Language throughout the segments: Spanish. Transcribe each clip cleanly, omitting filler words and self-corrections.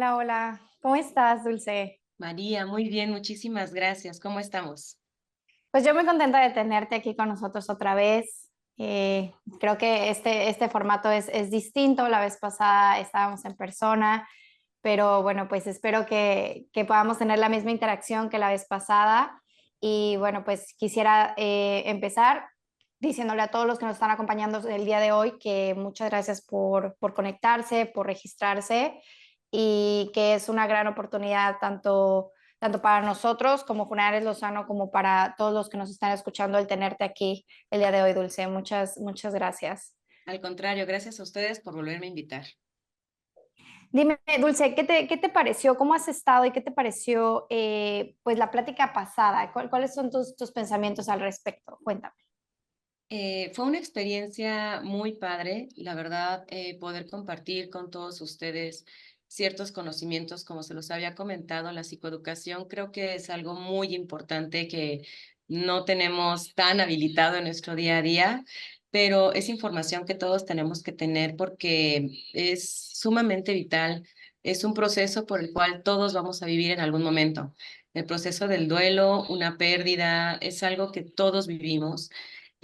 Hola, hola. ¿Cómo estás, Dulce? María, muy bien, muchísimas gracias. ¿Cómo estamos? Pues yo muy contenta de tenerte aquí con nosotros otra vez. Creo que este formato es distinto. La vez pasada estábamos en persona, pero bueno, pues espero que podamos tener la misma interacción que la vez pasada. Y bueno, pues quisiera empezar diciéndole a todos los que nos están acompañando el día de hoy que muchas gracias por conectarse, por registrarse y que es una gran oportunidad tanto para nosotros como Funerales Lozano, como para todos los que nos están escuchando, el tenerte aquí el día de hoy, Dulce. Muchas gracias. Al contrario, gracias a ustedes por volverme a invitar. Dime, Dulce, ¿qué te pareció? ¿Cómo has estado y qué te pareció pues la plática pasada? ¿Cuáles son tus pensamientos al respecto? Cuéntame. Fue una experiencia muy padre, la verdad, poder compartir con todos ustedes ciertos conocimientos, como se los había comentado, la psicoeducación creo que es algo muy importante que no tenemos tan habilitado en nuestro día a día, pero es información que todos tenemos que tener porque es sumamente vital. Es un proceso por el cual todos vamos a vivir en algún momento. El proceso del duelo, una pérdida, es algo que todos vivimos.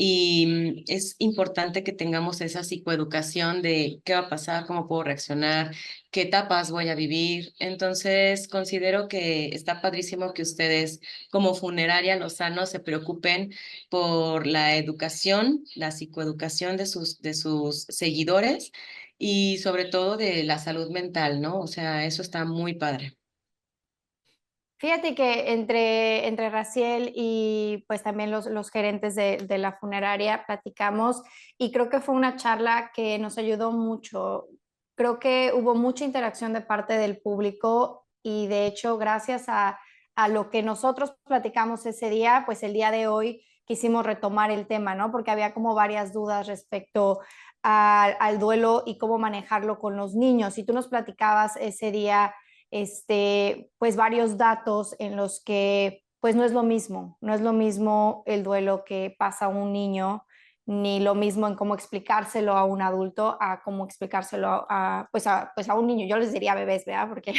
Y es importante que tengamos esa psicoeducación de qué va a pasar, cómo puedo reaccionar, qué etapas voy a vivir. Entonces, considero que está padrísimo que ustedes, como Funeraria Lozano, se preocupen por la educación, la psicoeducación de sus seguidores y sobre todo de la salud mental, ¿no? O sea, eso está muy padre. Fíjate que entre Raciel y pues también los gerentes de la funeraria platicamos y creo que fue una charla que nos ayudó mucho. Creo que hubo mucha interacción de parte del público y de hecho gracias a lo que nosotros platicamos ese día, pues el día de hoy quisimos retomar el tema, ¿no? Porque había como varias dudas respecto al duelo y cómo manejarlo con los niños. Y tú nos platicabas ese día pues varios datos en los que pues no es lo mismo el duelo que pasa a un niño, ni lo mismo en cómo explicárselo a un adulto, a cómo explicárselo pues a un niño. Yo les diría bebés, ¿verdad? Porque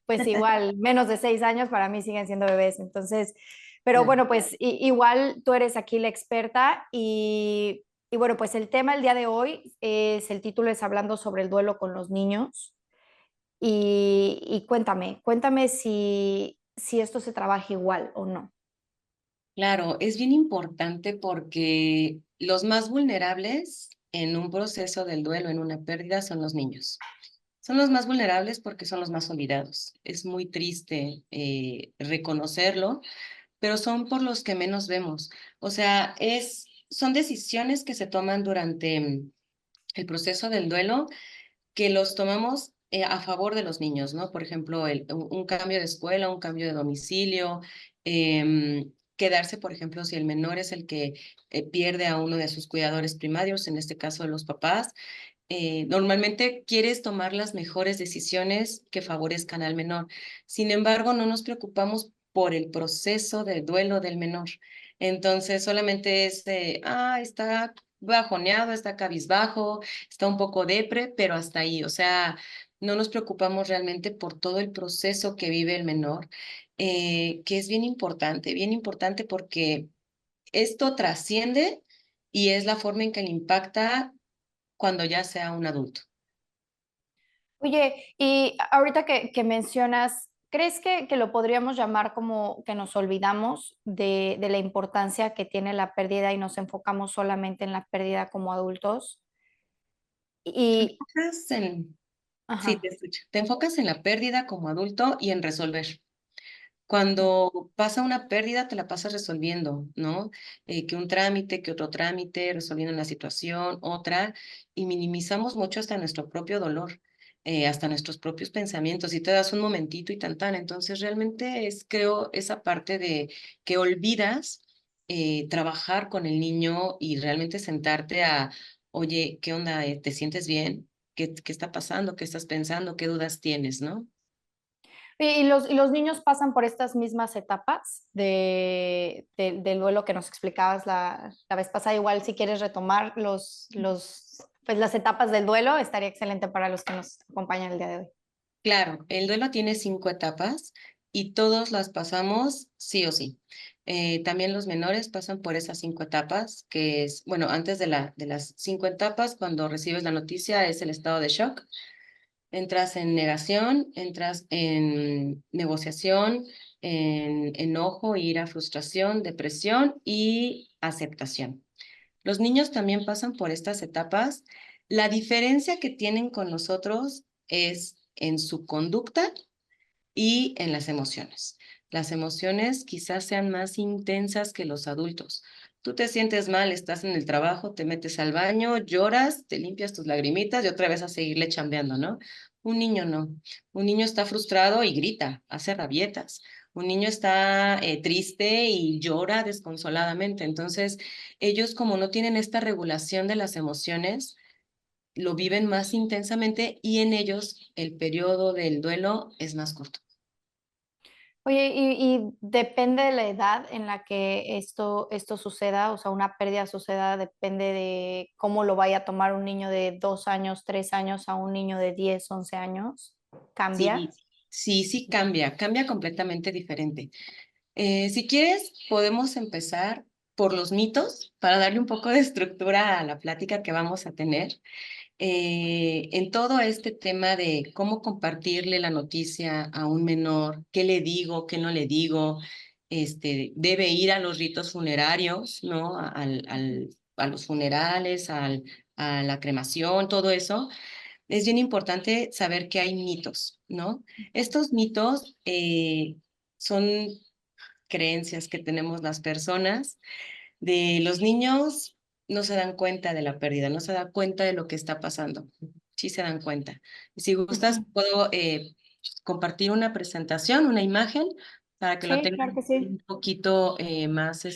pues igual menos de 6 años para mí siguen siendo bebés. Entonces, pero Claro. bueno, pues igual tú eres aquí la experta y bueno, pues el tema el día de hoy el título es Hablando sobre el duelo con los niños. Y cuéntame si esto se trabaja igual o no. Claro, es bien importante porque los más vulnerables en un proceso del duelo, en una pérdida, son los niños. Son los más vulnerables porque son los más olvidados. Es muy triste reconocerlo, pero son por los que menos vemos. O sea, son decisiones que se toman durante el proceso del duelo que los tomamos a favor de los niños, ¿no? Por ejemplo, un cambio de escuela, un cambio de domicilio, quedarse, por ejemplo, si el menor es el que pierde a uno de sus cuidadores primarios, en este caso de los papás, normalmente quieres tomar las mejores decisiones que favorezcan al menor. Sin embargo, no nos preocupamos por el proceso de duelo del menor. Entonces, solamente es de, está bajoneado, está cabizbajo, está un poco depre, pero hasta ahí. O sea, no nos preocupamos realmente por todo el proceso que vive el menor, que es bien importante porque esto trasciende y es la forma en que le impacta cuando ya sea un adulto. Oye, y ahorita que mencionas, ¿crees que lo podríamos llamar como que nos olvidamos de la importancia que tiene la pérdida y nos enfocamos solamente en la pérdida como adultos? Y, Enfocas en, sí, te ajá. escucho. Te enfocas en la pérdida como adulto y en resolver. Cuando pasa una pérdida, te la pasas resolviendo, ¿no? Que un trámite, que otro trámite, resolviendo una situación, otra, y minimizamos mucho hasta nuestro propio dolor, hasta nuestros propios pensamientos, y te das un momentito y tan tan. Entonces, realmente creo, esa parte de que olvidas trabajar con el niño y realmente sentarte oye, ¿qué onda? ¿Te sientes bien? ¿Qué está pasando? ¿Qué estás pensando? ¿Qué dudas tienes, no? Y los niños pasan por estas mismas etapas del duelo que nos explicabas la vez pasada. Igual si quieres retomar pues las etapas del duelo, estaría excelente para los que nos acompañan el día de hoy. Claro, el duelo tiene 5 etapas y todos las pasamos sí o sí. También los menores pasan por esas 5 etapas, que es, bueno, antes de las 5 etapas, cuando recibes la noticia, es el estado de shock. Entras en negación, entras en negociación, en enojo, ira, frustración, depresión y aceptación. Los niños también pasan por estas etapas. La diferencia que tienen con nosotros es en su conducta y en las emociones. Las emociones quizás sean más intensas que los adultos. Tú te sientes mal, estás en el trabajo, te metes al baño, lloras, te limpias tus lagrimitas y otra vez a seguirle chambeando, ¿no? Un niño no. Un niño está frustrado y grita, hace rabietas. Un niño está triste y llora desconsoladamente. Entonces, ellos como no tienen esta regulación de las emociones, lo viven más intensamente y en ellos el periodo del duelo es más corto. Oye, y depende de la edad en la que esto suceda, o sea, una pérdida suceda, depende de cómo lo vaya a tomar un niño de 2 años, 3 años a un niño de 10, 11 años. ¿Cambia? Sí, sí, sí cambia, cambia completamente diferente. Si quieres, podemos empezar por los mitos para darle un poco de estructura a la plática que vamos a tener. En todo este tema de cómo compartirle la noticia a un menor, qué le digo, qué no le digo, debe ir a los ritos funerarios, ¿no? A los funerales, a la cremación, todo eso es bien importante saber que hay mitos, ¿no? Estos mitos son creencias que tenemos las personas de los niños no se dan cuenta de la pérdida, no se dan cuenta de lo que está pasando. Sí se dan cuenta. Si gustas, Ujú. puedo compartir una presentación, una imagen, para que lo Sí, claro tengan que sí. un poquito más,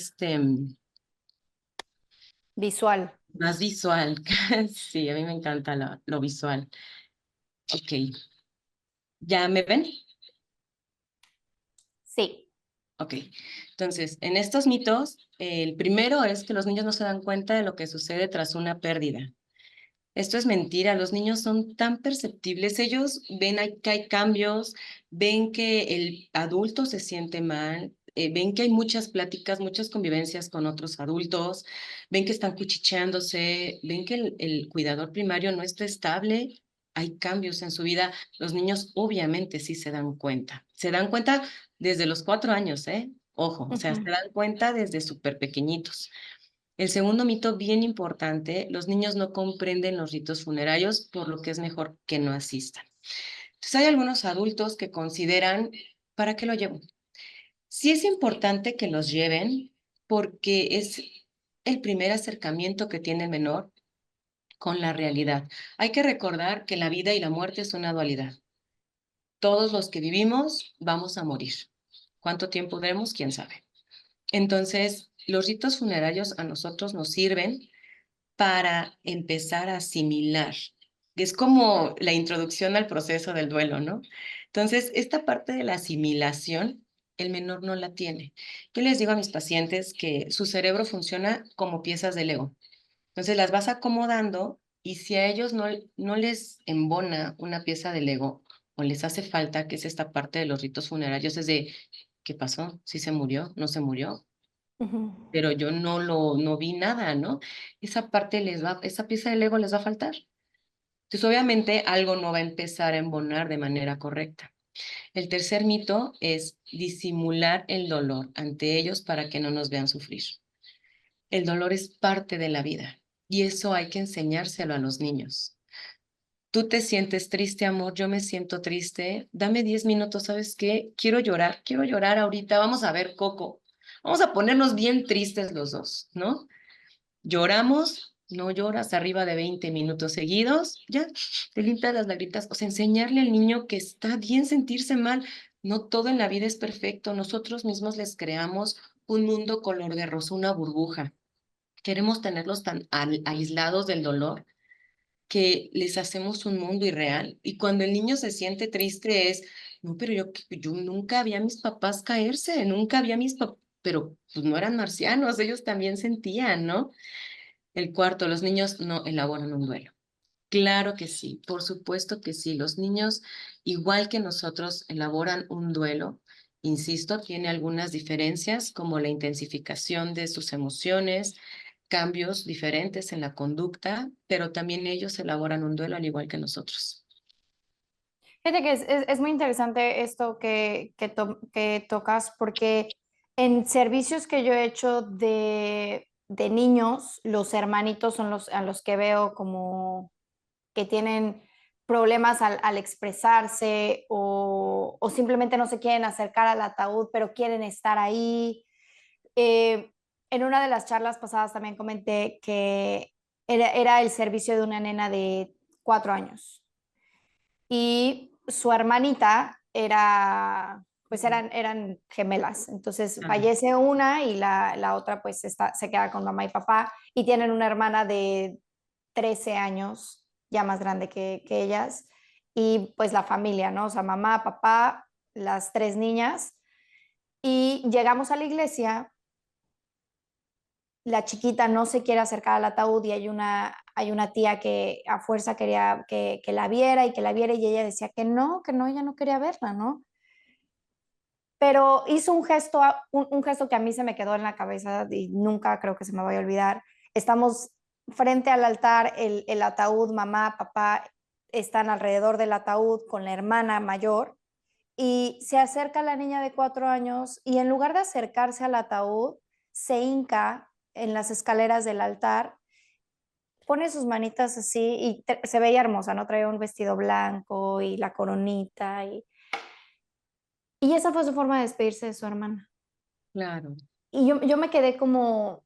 Visual. más visual. Sí, a mí me encanta lo visual. Ok, ¿ya me ven? Sí. Ok, entonces, en estos mitos, el primero es que los niños no se dan cuenta de lo que sucede tras una pérdida. Esto es mentira, los niños son tan perceptibles, ellos ven que hay cambios, ven que el adulto se siente mal, ven que hay muchas pláticas, muchas convivencias con otros adultos, ven que están cuchicheándose, ven que el cuidador primario no está estable, hay cambios en su vida. Los niños obviamente sí se dan cuenta desde los 4 años, ¿eh? Ojo, o sea, se Ujú. dan cuenta desde súper pequeñitos. El segundo mito bien importante, los niños no comprenden los ritos funerarios, por lo que es mejor que no asistan. Entonces hay algunos adultos que consideran, ¿para qué lo llevo? Sí es importante que los lleven porque es el primer acercamiento que tiene el menor con la realidad. Hay que recordar que la vida y la muerte es una dualidad. Todos los que vivimos vamos a morir. ¿Cuánto tiempo duremos? ¿Quién sabe? Entonces, los ritos funerarios a nosotros nos sirven para empezar a asimilar. Es como la introducción al proceso del duelo, ¿no? Entonces, esta parte de la asimilación, el menor no la tiene. Yo les digo a mis pacientes que su cerebro funciona como piezas de Lego. Entonces, las vas acomodando y si a ellos no les embona una pieza de Lego o les hace falta, que es esta parte de los ritos funerarios, es de, ¿qué pasó? ¿Sí se murió? ¿No se murió? Ujú. Pero yo no vi nada, ¿no? Esa parte esa pieza del Lego les va a faltar. Entonces, obviamente, algo no va a empezar a embonar de manera correcta. El tercer mito es disimular el dolor ante ellos para que no nos vean sufrir. El dolor es parte de la vida y eso hay que enseñárselo a los niños. Tú te sientes triste, amor, yo me siento triste. Dame 10 minutos, ¿sabes qué? Quiero llorar ahorita. Vamos a ver Coco. Vamos a ponernos bien tristes los dos, ¿no? Lloramos, no lloras arriba de 20 minutos seguidos, ya, te limpias las lagritas. O sea, enseñarle al niño que está bien sentirse mal. No todo en la vida es perfecto. Nosotros mismos les creamos un mundo color de rosa, una burbuja. Queremos tenerlos tan aislados del dolor que les hacemos un mundo irreal. Y cuando el niño se siente triste es, no, pero yo nunca vi a mis papás caerse, nunca vi a mis papás, pero pues no eran marcianos, ellos también sentían, ¿no? El cuarto, los niños no elaboran un duelo. Claro que sí, por supuesto que sí. Los niños, igual que nosotros, elaboran un duelo. Insisto, tiene algunas diferencias como la intensificación de sus emociones, cambios diferentes en la conducta, pero también ellos elaboran un duelo al igual que nosotros. Fíjate que es muy interesante esto que tocas, porque en servicios que yo he hecho de niños, los hermanitos son los a los que veo como que tienen problemas al expresarse o simplemente no se quieren acercar al ataúd, pero quieren estar ahí. Eh, en una de las charlas pasadas también comenté que era el servicio de una nena de 4 años y su hermanita pues eran gemelas. Entonces Ah, fallece una y la otra pues se queda con mamá y papá y tienen una hermana de 13 años, ya más grande que ellas, y pues la familia, ¿no? O sea, mamá, papá, las tres niñas. Y llegamos a la iglesia, la chiquita no se quiere acercar al ataúd y hay una tía que a fuerza quería que la viera y que la viera y ella decía que no, ella no quería verla, ¿no? Pero hizo un gesto que a mí se me quedó en la cabeza y nunca creo que se me vaya a olvidar. Estamos frente al altar, el ataúd, mamá, papá están alrededor del ataúd con la hermana mayor y se acerca la niña de 4 años y en lugar de acercarse al ataúd, se hinca en las escaleras del altar, pone sus manitas así y se veía hermosa, ¿no? Traía un vestido blanco y la coronita y esa fue su forma de despedirse de su hermana. claro. Y yo me quedé como,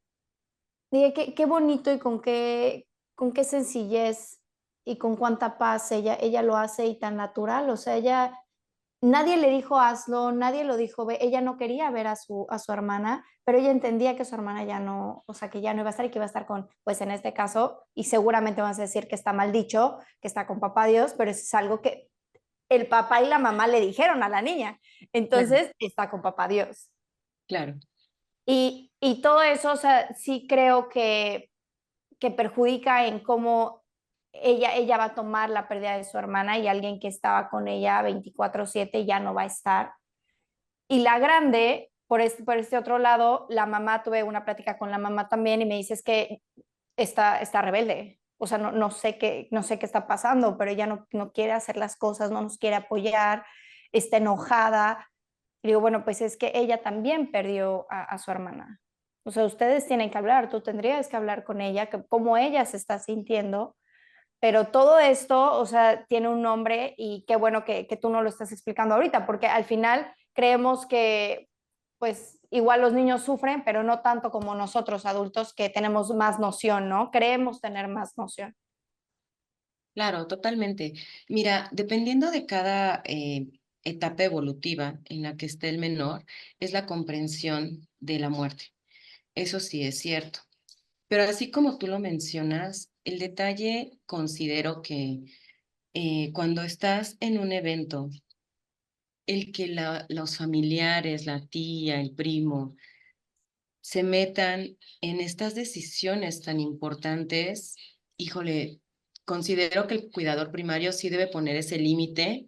dije, qué bonito y con qué sencillez y con cuánta paz ella lo hace y tan natural. O sea, ella, nadie le dijo hazlo, nadie lo dijo, ella no quería ver a su hermana, pero ella entendía que su hermana ya no, o sea, que ya no iba a estar y que iba a estar con, pues en este caso, y seguramente vas a decir que está mal dicho, que está con papá Dios, pero es algo que el papá y la mamá le dijeron a la niña. Claro, Entonces, está con papá Dios. claro. Y todo eso, o sea, sí creo que perjudica en cómo ella va a tomar la pérdida de su hermana y alguien que estaba con ella 24/7 ya no va a estar. Y la grande, por este otro lado, la mamá, tuve una plática con la mamá también y me dice es que está rebelde. O sea, no sé qué está pasando, pero ella no quiere hacer las cosas, no nos quiere apoyar, está enojada. Y digo, bueno, pues es que ella también perdió a su hermana. O sea, ustedes tienen que hablar, tú tendrías que hablar con ella, que cómo ella se está sintiendo, pero todo esto, o sea, tiene un nombre y qué bueno que tú no lo estás explicando ahorita, porque al final creemos que, pues, igual los niños sufren, pero no tanto como nosotros adultos que tenemos más noción, ¿no? Creemos tener más noción. Claro, totalmente. Mira, dependiendo de cada etapa evolutiva en la que esté el menor, es la comprensión de la muerte. Eso sí es cierto. Pero así como tú lo mencionas, el detalle considero que cuando estás en un evento, el que los familiares, la tía, el primo, se metan en estas decisiones tan importantes, híjole, considero que el cuidador primario sí debe poner ese límite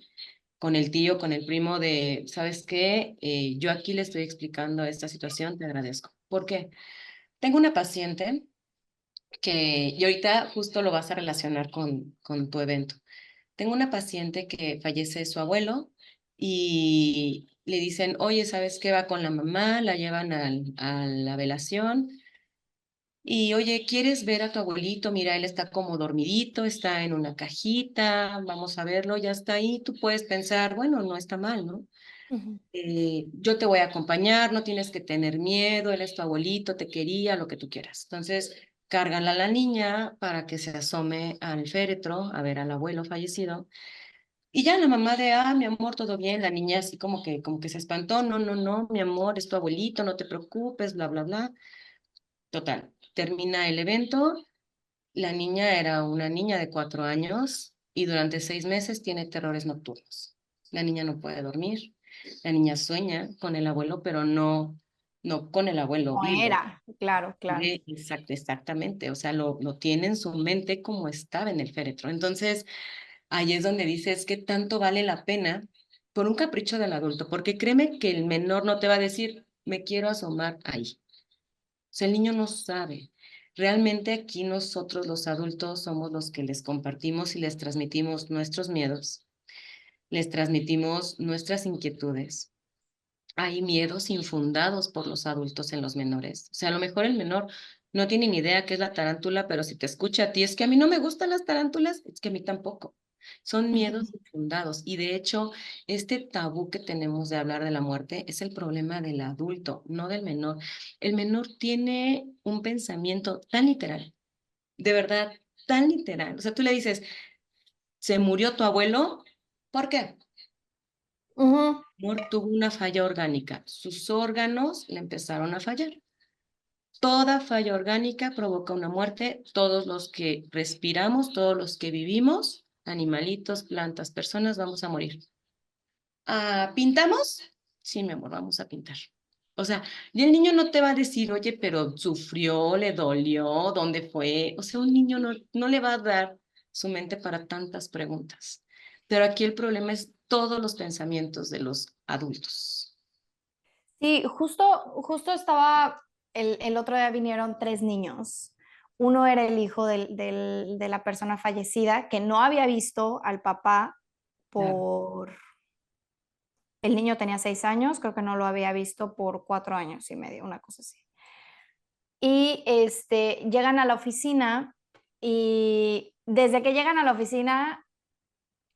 con el tío, con el primo de, ¿sabes qué? Yo aquí le estoy explicando esta situación, te agradezco. ¿Por qué? Tengo una paciente y ahorita justo lo vas a relacionar con tu evento. Tengo una paciente que fallece su abuelo y le dicen, oye, ¿sabes qué? Va con la mamá, la llevan a la velación y, oye, ¿quieres ver a tu abuelito? Mira, él está como dormidito, está en una cajita, vamos a verlo, ya está ahí. Tú puedes pensar, bueno, no está mal, ¿no? Ujú, Yo te voy a acompañar, no tienes que tener miedo, él es tu abuelito, te quería, lo que tú quieras. Entonces, cargan a la niña para que se asome al féretro a ver al abuelo fallecido. Y ya la mamá de, mi amor, todo bien, la niña así como que se espantó, no, no, no, mi amor, es tu abuelito, no te preocupes, bla, bla, bla. Total, termina el evento, la niña era una niña de 4 años y durante 6 meses tiene terrores nocturnos. La niña no puede dormir, la niña sueña con el abuelo, pero no. no con el abuelo No vivo. era, claro, claro. Exactamente, o sea, lo tiene en su mente como estaba en el féretro. Entonces, ahí es donde dices que tanto vale la pena por un capricho del adulto, porque créeme que el menor no te va a decir, me quiero asomar ahí. O sea, el niño no sabe. Realmente aquí nosotros los adultos somos los que les compartimos y les transmitimos nuestros miedos, les transmitimos nuestras inquietudes. Hay miedos infundados por los adultos en los menores. O sea, a lo mejor el menor no tiene ni idea qué es la tarántula, pero si te escucha a ti, es que a mí no me gustan las tarántulas, es que a mí tampoco. Son miedos infundados. Y de hecho, este tabú que tenemos de hablar de la muerte es el problema del adulto, no del menor. El menor tiene un pensamiento tan literal, de verdad, tan literal. O sea, tú le dices, ¿se murió tu abuelo? ¿Por qué? Ujú. Tuvo una falla orgánica. Sus órganos le empezaron a fallar. Toda falla orgánica provoca una muerte. Todos los que respiramos, todos los que vivimos, animalitos, plantas, personas, vamos a morir. Ah, ¿pintamos? Sí, mi amor, vamos a pintar. O sea, y el niño no te va a decir, oye, pero sufrió, le dolió, ¿dónde fue? O sea, un niño no le va a dar su mente para tantas preguntas. Pero aquí el problema es todos los pensamientos de los adultos. Sí, justo estaba, el otro día vinieron 3 niños. Uno era el hijo de la persona fallecida, que no había visto al papá Claro. por el niño tenía 6 años, creo que no lo había visto por 4 años y medio, una cosa así. Y, llegan a la oficina, y desde que llegan a la oficina,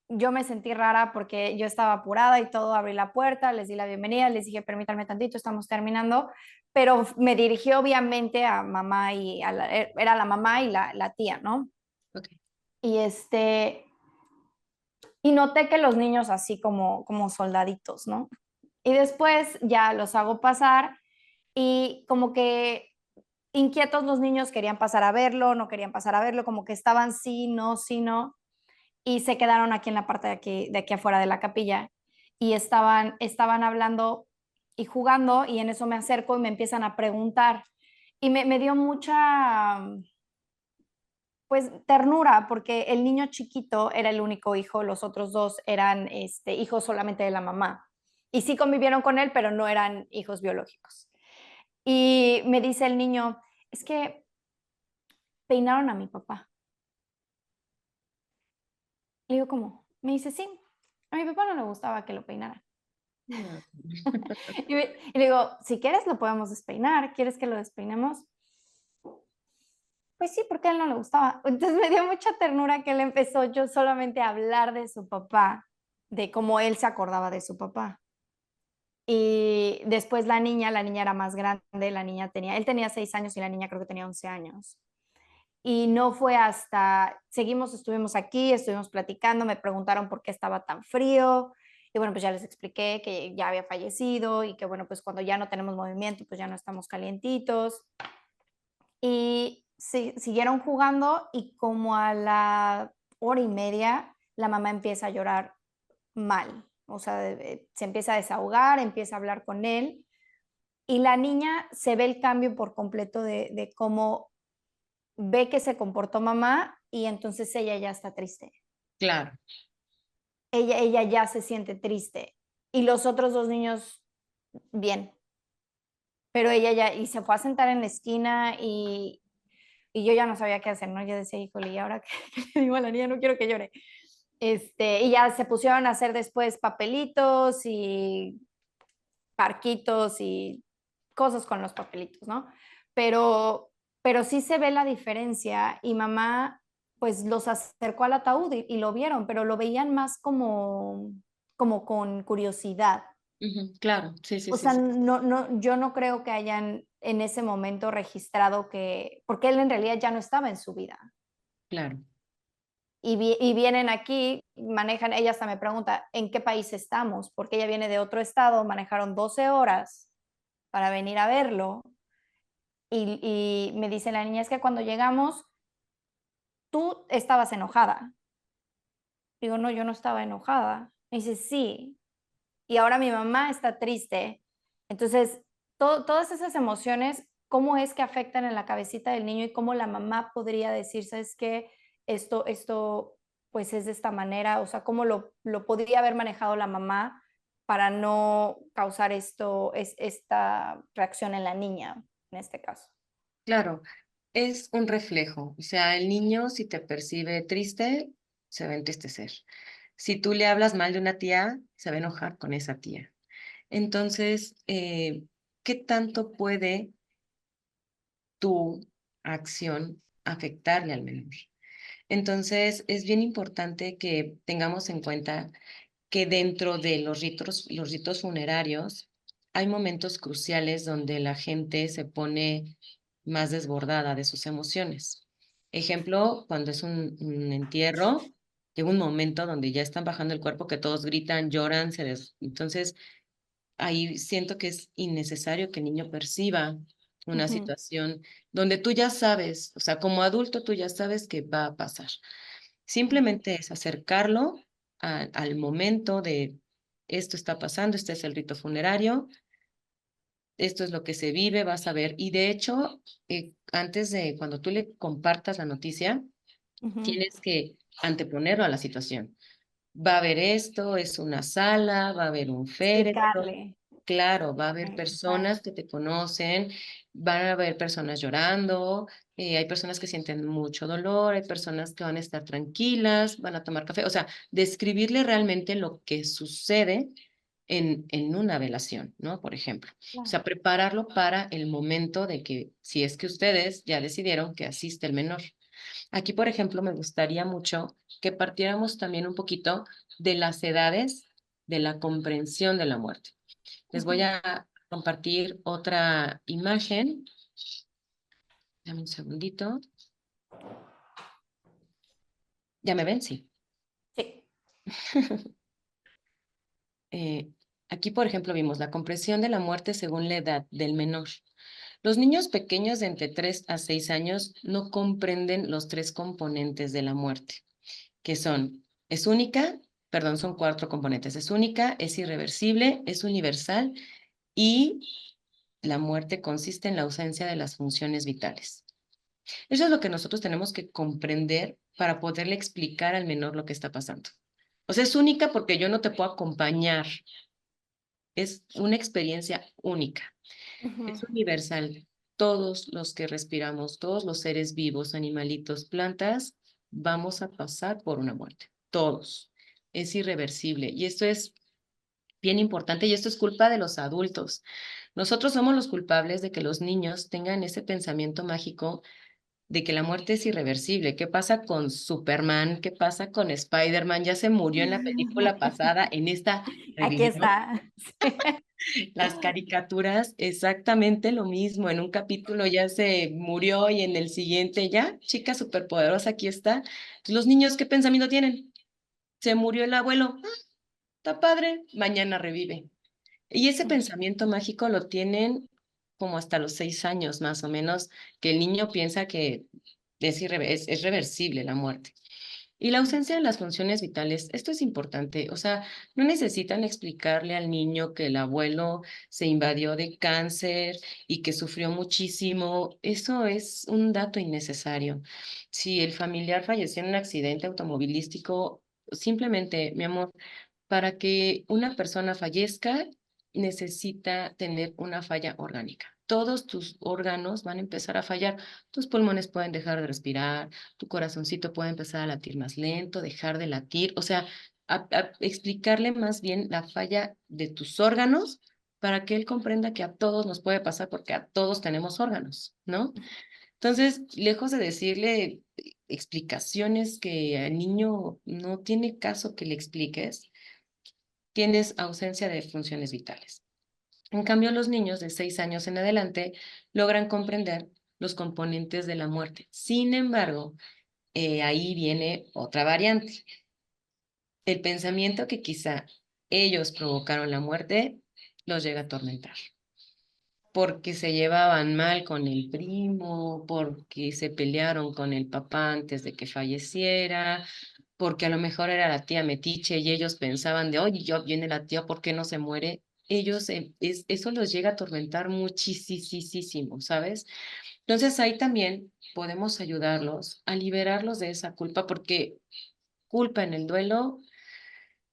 yo me sentí rara porque yo estaba apurada y todo, abrí la puerta, les di la bienvenida, les dije: "Permítanme tantito, estamos terminando", pero me dirigí obviamente a mamá y era la mamá y la tía, ¿no? Ok. Y, y noté que los niños así como soldaditos, ¿no? Y después ya los hago pasar y como que inquietos los niños, querían pasar a verlo, no querían pasar a verlo, como que estaban sí, no, y se quedaron aquí en la parte de aquí afuera de la capilla y estaban hablando y jugando y en eso me acerco y me empiezan a preguntar y me dio mucha, pues, ternura porque el niño chiquito era el único hijo, los otros dos eran hijos solamente de la mamá y sí convivieron con él, pero no eran hijos biológicos. Y me dice el niño, es que peinaron a mi papá. Le digo, ¿cómo? Me dice, sí, a mi papá no le gustaba que lo peinaran. No. Y le digo, si quieres lo podemos despeinar, ¿quieres que lo despeinemos? Pues sí, porque a él no le gustaba. Entonces me dio mucha ternura que él empezó yo solamente a hablar de su papá, de cómo él se acordaba de su papá. Y después la niña era más grande, él tenía 6 años y la niña creo que tenía 11 años. Y no fue hasta, estuvimos aquí, estuvimos platicando, me preguntaron por qué estaba tan frío. Y bueno, pues ya les expliqué que ya había fallecido y que bueno, pues cuando ya no tenemos movimiento, pues ya no estamos calientitos. Y siguieron jugando y como a la hora y media, la mamá empieza a llorar mal. O sea, se empieza a desahogar, empieza a hablar con él. Y la niña se ve el cambio por completo de cómo ve que se comportó mamá y entonces ella ya está triste. Claro. Ella ya se siente triste. Y los otros 2 niños, bien. Pero ella ya, y se fue a sentar en la esquina y yo ya no sabía qué hacer, ¿no? Yo decía, híjole, ¿y ahora qué, qué le digo a la niña? No quiero que llore. Y ya se pusieron a hacer después papelitos y parquitos y cosas con los papelitos, ¿no? Pero, pero sí se ve la diferencia y mamá pues los acercó al ataúd y lo vieron, pero lo veían más como con curiosidad. Ujú, claro, sí, sí, O sí, sea, sí, yo no creo que hayan en ese momento registrado porque él en realidad ya no estaba en su vida. claro. Y vienen aquí, manejan, ella hasta me pregunta, ¿en qué país estamos? Porque ella viene de otro estado, manejaron 12 horas para venir a verlo. Y me dice la niña, es que cuando llegamos, tú estabas enojada. Digo, no, yo no estaba enojada. Me dice, sí. Y ahora mi mamá está triste. Entonces, todas esas emociones, ¿cómo es que afectan en la cabecita del niño y cómo la mamá podría decir, sabes qué, esto pues es de esta manera? O sea, ¿cómo lo podría haber manejado la mamá para no causar esta reacción en la niña, en este caso? Claro, es un reflejo. O sea, el niño si te percibe triste, se va a entristecer. Si tú le hablas mal de una tía, se va a enojar con esa tía. Entonces, ¿qué tanto puede tu acción afectarle al menor? Entonces, es bien importante que tengamos en cuenta que dentro de los ritos funerarios hay momentos cruciales donde la gente se pone más desbordada de sus emociones. Ejemplo, cuando es un entierro, llega un momento donde ya están bajando el cuerpo, que todos gritan, lloran, entonces ahí siento que es innecesario que el niño perciba una Ujú, situación donde tú ya sabes, o sea, como adulto tú ya sabes que va a pasar. ujú, Simplemente es acercarlo al momento de esto está pasando, este es el rito funerario, esto es lo que se vive, vas a ver. Y de hecho, antes de cuando tú le compartas la noticia, ujú. tienes que anteponerlo a la situación. Va a haber esto, es una sala, va a haber un féretro. Explicarle. Claro, va a haber Exacto. personas que te conocen, van a haber personas llorando, hay personas que sienten mucho dolor, hay personas que van a estar tranquilas, van a tomar café, o sea, describirle realmente lo que sucede en una velación, ¿no? Por ejemplo. O Claro. sea, prepararlo para el momento de que, si es que ustedes ya decidieron que asiste el menor. Aquí, por ejemplo, me gustaría mucho que partiéramos también un poquito de las edades de la comprensión de la muerte. Les voy Ujú. a compartir otra imagen. Dame un segundito. ¿Ya me ven? Sí. Sí. Eh, Aquí, por ejemplo, vimos la comprensión de la muerte según la edad del menor. Los niños pequeños de entre 3 a 6 años no comprenden los tres componentes de la muerte, que son, es única, perdón, son cuatro componentes, es única, es irreversible, es universal y la muerte consiste en la ausencia de las funciones vitales. Eso es lo que nosotros tenemos que comprender para poderle explicar al menor lo que está pasando. O sea, es única porque yo no te puedo acompañar. Es una experiencia única. Ujú. Es universal. Todos los que respiramos, todos los seres vivos, animalitos, plantas, vamos a pasar por una muerte. Todos. Es irreversible. Y esto es bien importante y esto es culpa de los adultos. Nosotros somos los culpables de que los niños tengan ese pensamiento mágico de que la muerte es irreversible. ¿Qué pasa con Superman? ¿Qué pasa con Spider-Man? Ya se murió en la película pasada, en esta Aquí revivió. está. Las caricaturas, exactamente lo mismo. En un capítulo ya se murió y en el siguiente ya, chica superpoderosa, aquí está. Entonces, los niños, ¿qué pensamiento tienen? Se murió el abuelo. Ah, está padre, mañana revive. Y ese pensamiento mágico lo tienen como hasta los 6 años más o menos, que el niño piensa que es reversible la muerte. Y la ausencia de las funciones vitales, esto es importante, o sea, no necesitan explicarle al niño que el abuelo se invadió de cáncer y que sufrió muchísimo, eso es un dato innecesario. Si el familiar falleció en un accidente automovilístico, simplemente, mi amor, para que una persona fallezca, necesita tener una falla orgánica. Todos tus órganos van a empezar a fallar. Tus pulmones pueden dejar de respirar, tu corazoncito puede empezar a latir más lento, dejar de latir. O sea, explicarle más bien la falla de tus órganos para que él comprenda que a todos nos puede pasar porque a todos tenemos órganos, ¿no? Entonces, lejos de decirle explicaciones que al niño no tiene caso que le expliques, tienes ausencia de funciones vitales. En cambio, los niños de 6 años en adelante logran comprender los componentes de la muerte. Sin embargo, ahí viene otra variante. El pensamiento que quizá ellos provocaron la muerte los llega a atormentar porque se llevaban mal con el primo, porque se pelearon con el papá antes de que falleciera, porque a lo mejor era la tía metiche y ellos pensaban de, oye, yo viene la tía, ¿por qué no se muere? ellos, eso los llega a atormentar muchísimo, ¿sabes? Entonces ahí también podemos ayudarlos a liberarlos de esa culpa, porque culpa en el duelo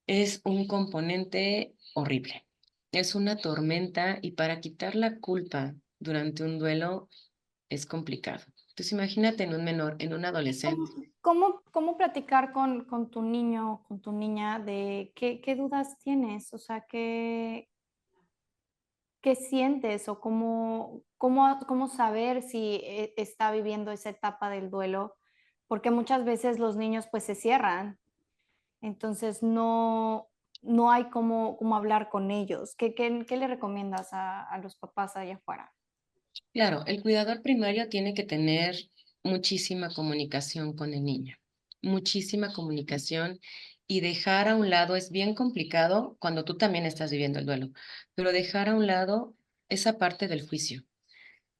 es un componente horrible. Es una tormenta y para quitar la culpa durante un duelo es complicado. Entonces imagínate en un menor, en un adolescente. ¿Cómo platicar con tu niño, con tu niña de qué dudas tienes? O sea, ¿qué sientes o cómo saber si está viviendo esa etapa del duelo? Porque muchas veces los niños pues se cierran, entonces no hay cómo hablar con ellos. ¿Qué le recomiendas a los papás allá afuera? Claro, el cuidador primario tiene que tener muchísima comunicación con el niño, muchísima comunicación y dejar a un lado, es bien complicado cuando tú también estás viviendo el duelo, pero dejar a un lado esa parte del juicio.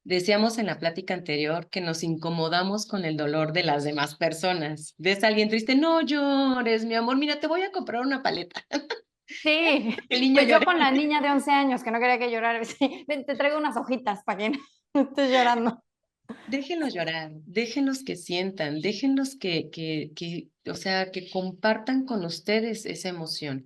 Decíamos en la plática anterior que nos incomodamos con el dolor de las demás personas. ¿Ves a alguien triste? No llores, mi amor, mira, te voy a comprar una paleta. Sí, El niño pues yo llora. con la niña de 11 años que no quería que llorara, sí, ven, te traigo unas hojitas para que no estés llorando. Déjenlos llorar, déjenlos que sientan, déjenlos o sea, que compartan con ustedes esa emoción.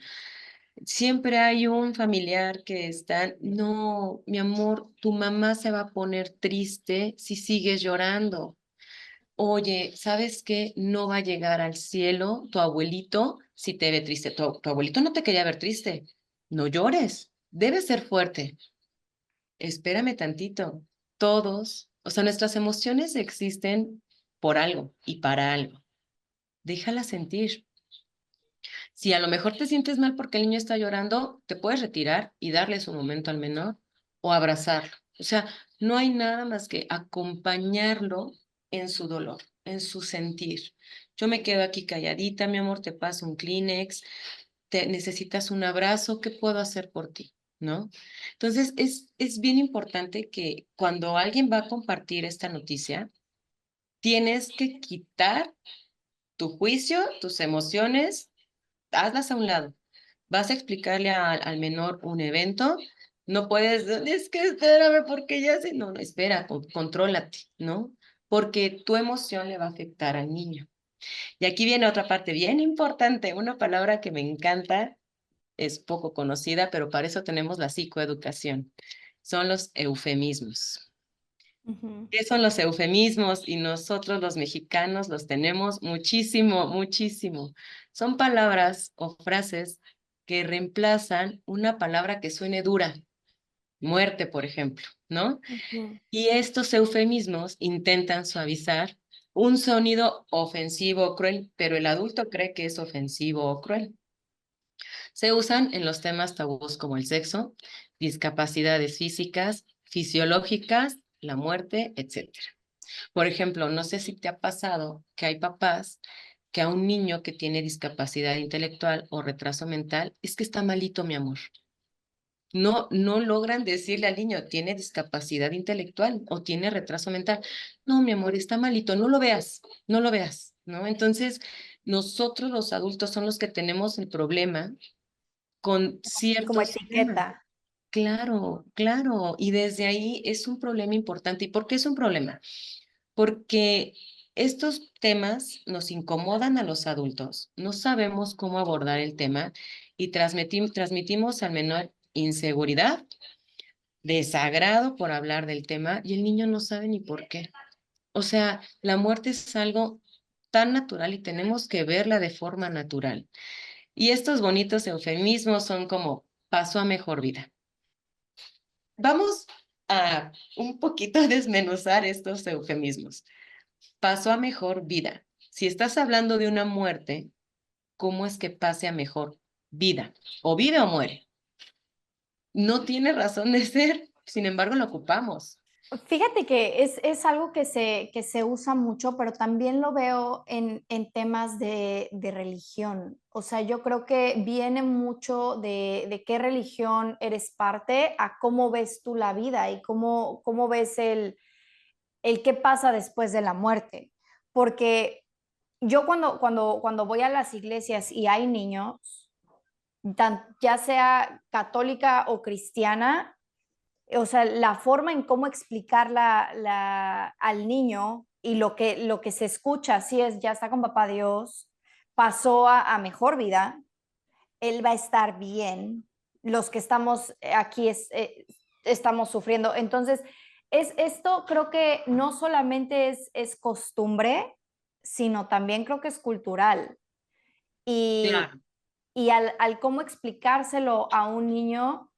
Siempre hay un familiar que está, no, mi amor, tu mamá se va a poner triste si sigues llorando. Oye, ¿sabes qué? No va a llegar al cielo tu abuelito si te ve triste. Tu abuelito no te quería ver triste. No llores, debes ser fuerte. Espérame tantito. Todos, o sea, nuestras emociones existen por algo y para algo. Déjala sentir. Si a lo mejor te sientes mal porque el niño está llorando, te puedes retirar y darle su momento al menor o abrazarlo. O sea, no hay nada más que acompañarlo en su dolor, en su sentir. Yo me quedo aquí calladita, mi amor, te paso un Kleenex, te necesitas un abrazo, ¿qué puedo hacer por ti? ¿No? Entonces, es bien importante que cuando alguien va a compartir esta noticia, tienes que quitar tu juicio, tus emociones, hazlas a un lado. Vas a explicarle al menor un evento, no puedes, es que espérame porque ya sé, no, no, espera, contrólate, ¿no? Porque tu emoción le va a afectar al niño. Y aquí viene otra parte bien importante, una palabra que me encanta, es poco conocida, pero para eso tenemos la psicoeducación. Son los eufemismos. Ujú. ¿Qué son los eufemismos? Y nosotros los mexicanos los tenemos muchísimo. Son palabras o frases que reemplazan una palabra que suene dura, muerte, por ejemplo, ¿no? Ujú. Y estos eufemismos intentan suavizar un sonido ofensivo o cruel, pero el adulto cree que es ofensivo o cruel. Se usan en los temas tabús como el sexo, discapacidades físicas, fisiológicas, la muerte, etcétera. Por ejemplo, no sé si te ha pasado que hay papás que a un niño que tiene discapacidad intelectual o retraso mental, es que está malito, mi amor. No logran decirle al niño, tiene discapacidad intelectual o tiene retraso mental. No, mi amor, está malito, no lo veas, ¿no? Entonces, nosotros los adultos son los que tenemos el problema con Como ciertos temas. etiqueta. Claro. Y desde ahí es un problema importante. ¿Y por qué es un problema? Porque estos temas nos incomodan a los adultos, no sabemos cómo abordar el tema y transmitimos al menor inseguridad, desagrado por hablar del tema y el niño no sabe ni por qué. O sea, la muerte es algo tan natural y tenemos que verla de forma natural. Y estos bonitos eufemismos son como paso a mejor vida. Vamos a un poquito desmenuzar estos eufemismos. Paso a mejor vida. Si estás hablando de una muerte, ¿cómo es que pase a mejor vida? O vive o muere. No tiene razón de ser, sin embargo lo ocupamos. Fíjate que es algo que se usa mucho, pero también lo veo en temas de religión. O sea, yo creo que viene mucho de qué religión eres parte a cómo ves tú la vida y cómo ves el qué pasa después de la muerte. Porque yo cuando voy a las iglesias y hay niños, ya sea católica o cristiana, o sea, la forma en cómo explicar al niño y lo que se escucha, si es, ya está con papá Dios, pasó a mejor vida, él va a estar bien, los que estamos aquí estamos sufriendo. Entonces, esto creo que no solamente es costumbre, sino también creo que es cultural. Y, Claro. y al cómo explicárselo a un niño,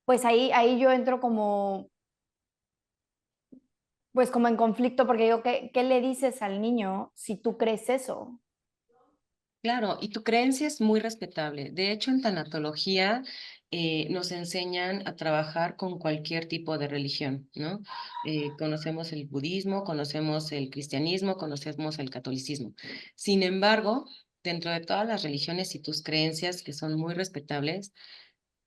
pues ahí yo entro como, pues como en conflicto, porque digo, ¿qué le dices al niño si tú crees eso? Claro, y tu creencia es muy respetable. De hecho, en tanatología nos enseñan a trabajar con cualquier tipo de religión, ¿no? Conocemos el budismo, conocemos el cristianismo, conocemos el catolicismo. Sin embargo, dentro de todas las religiones y tus creencias, que son muy respetables,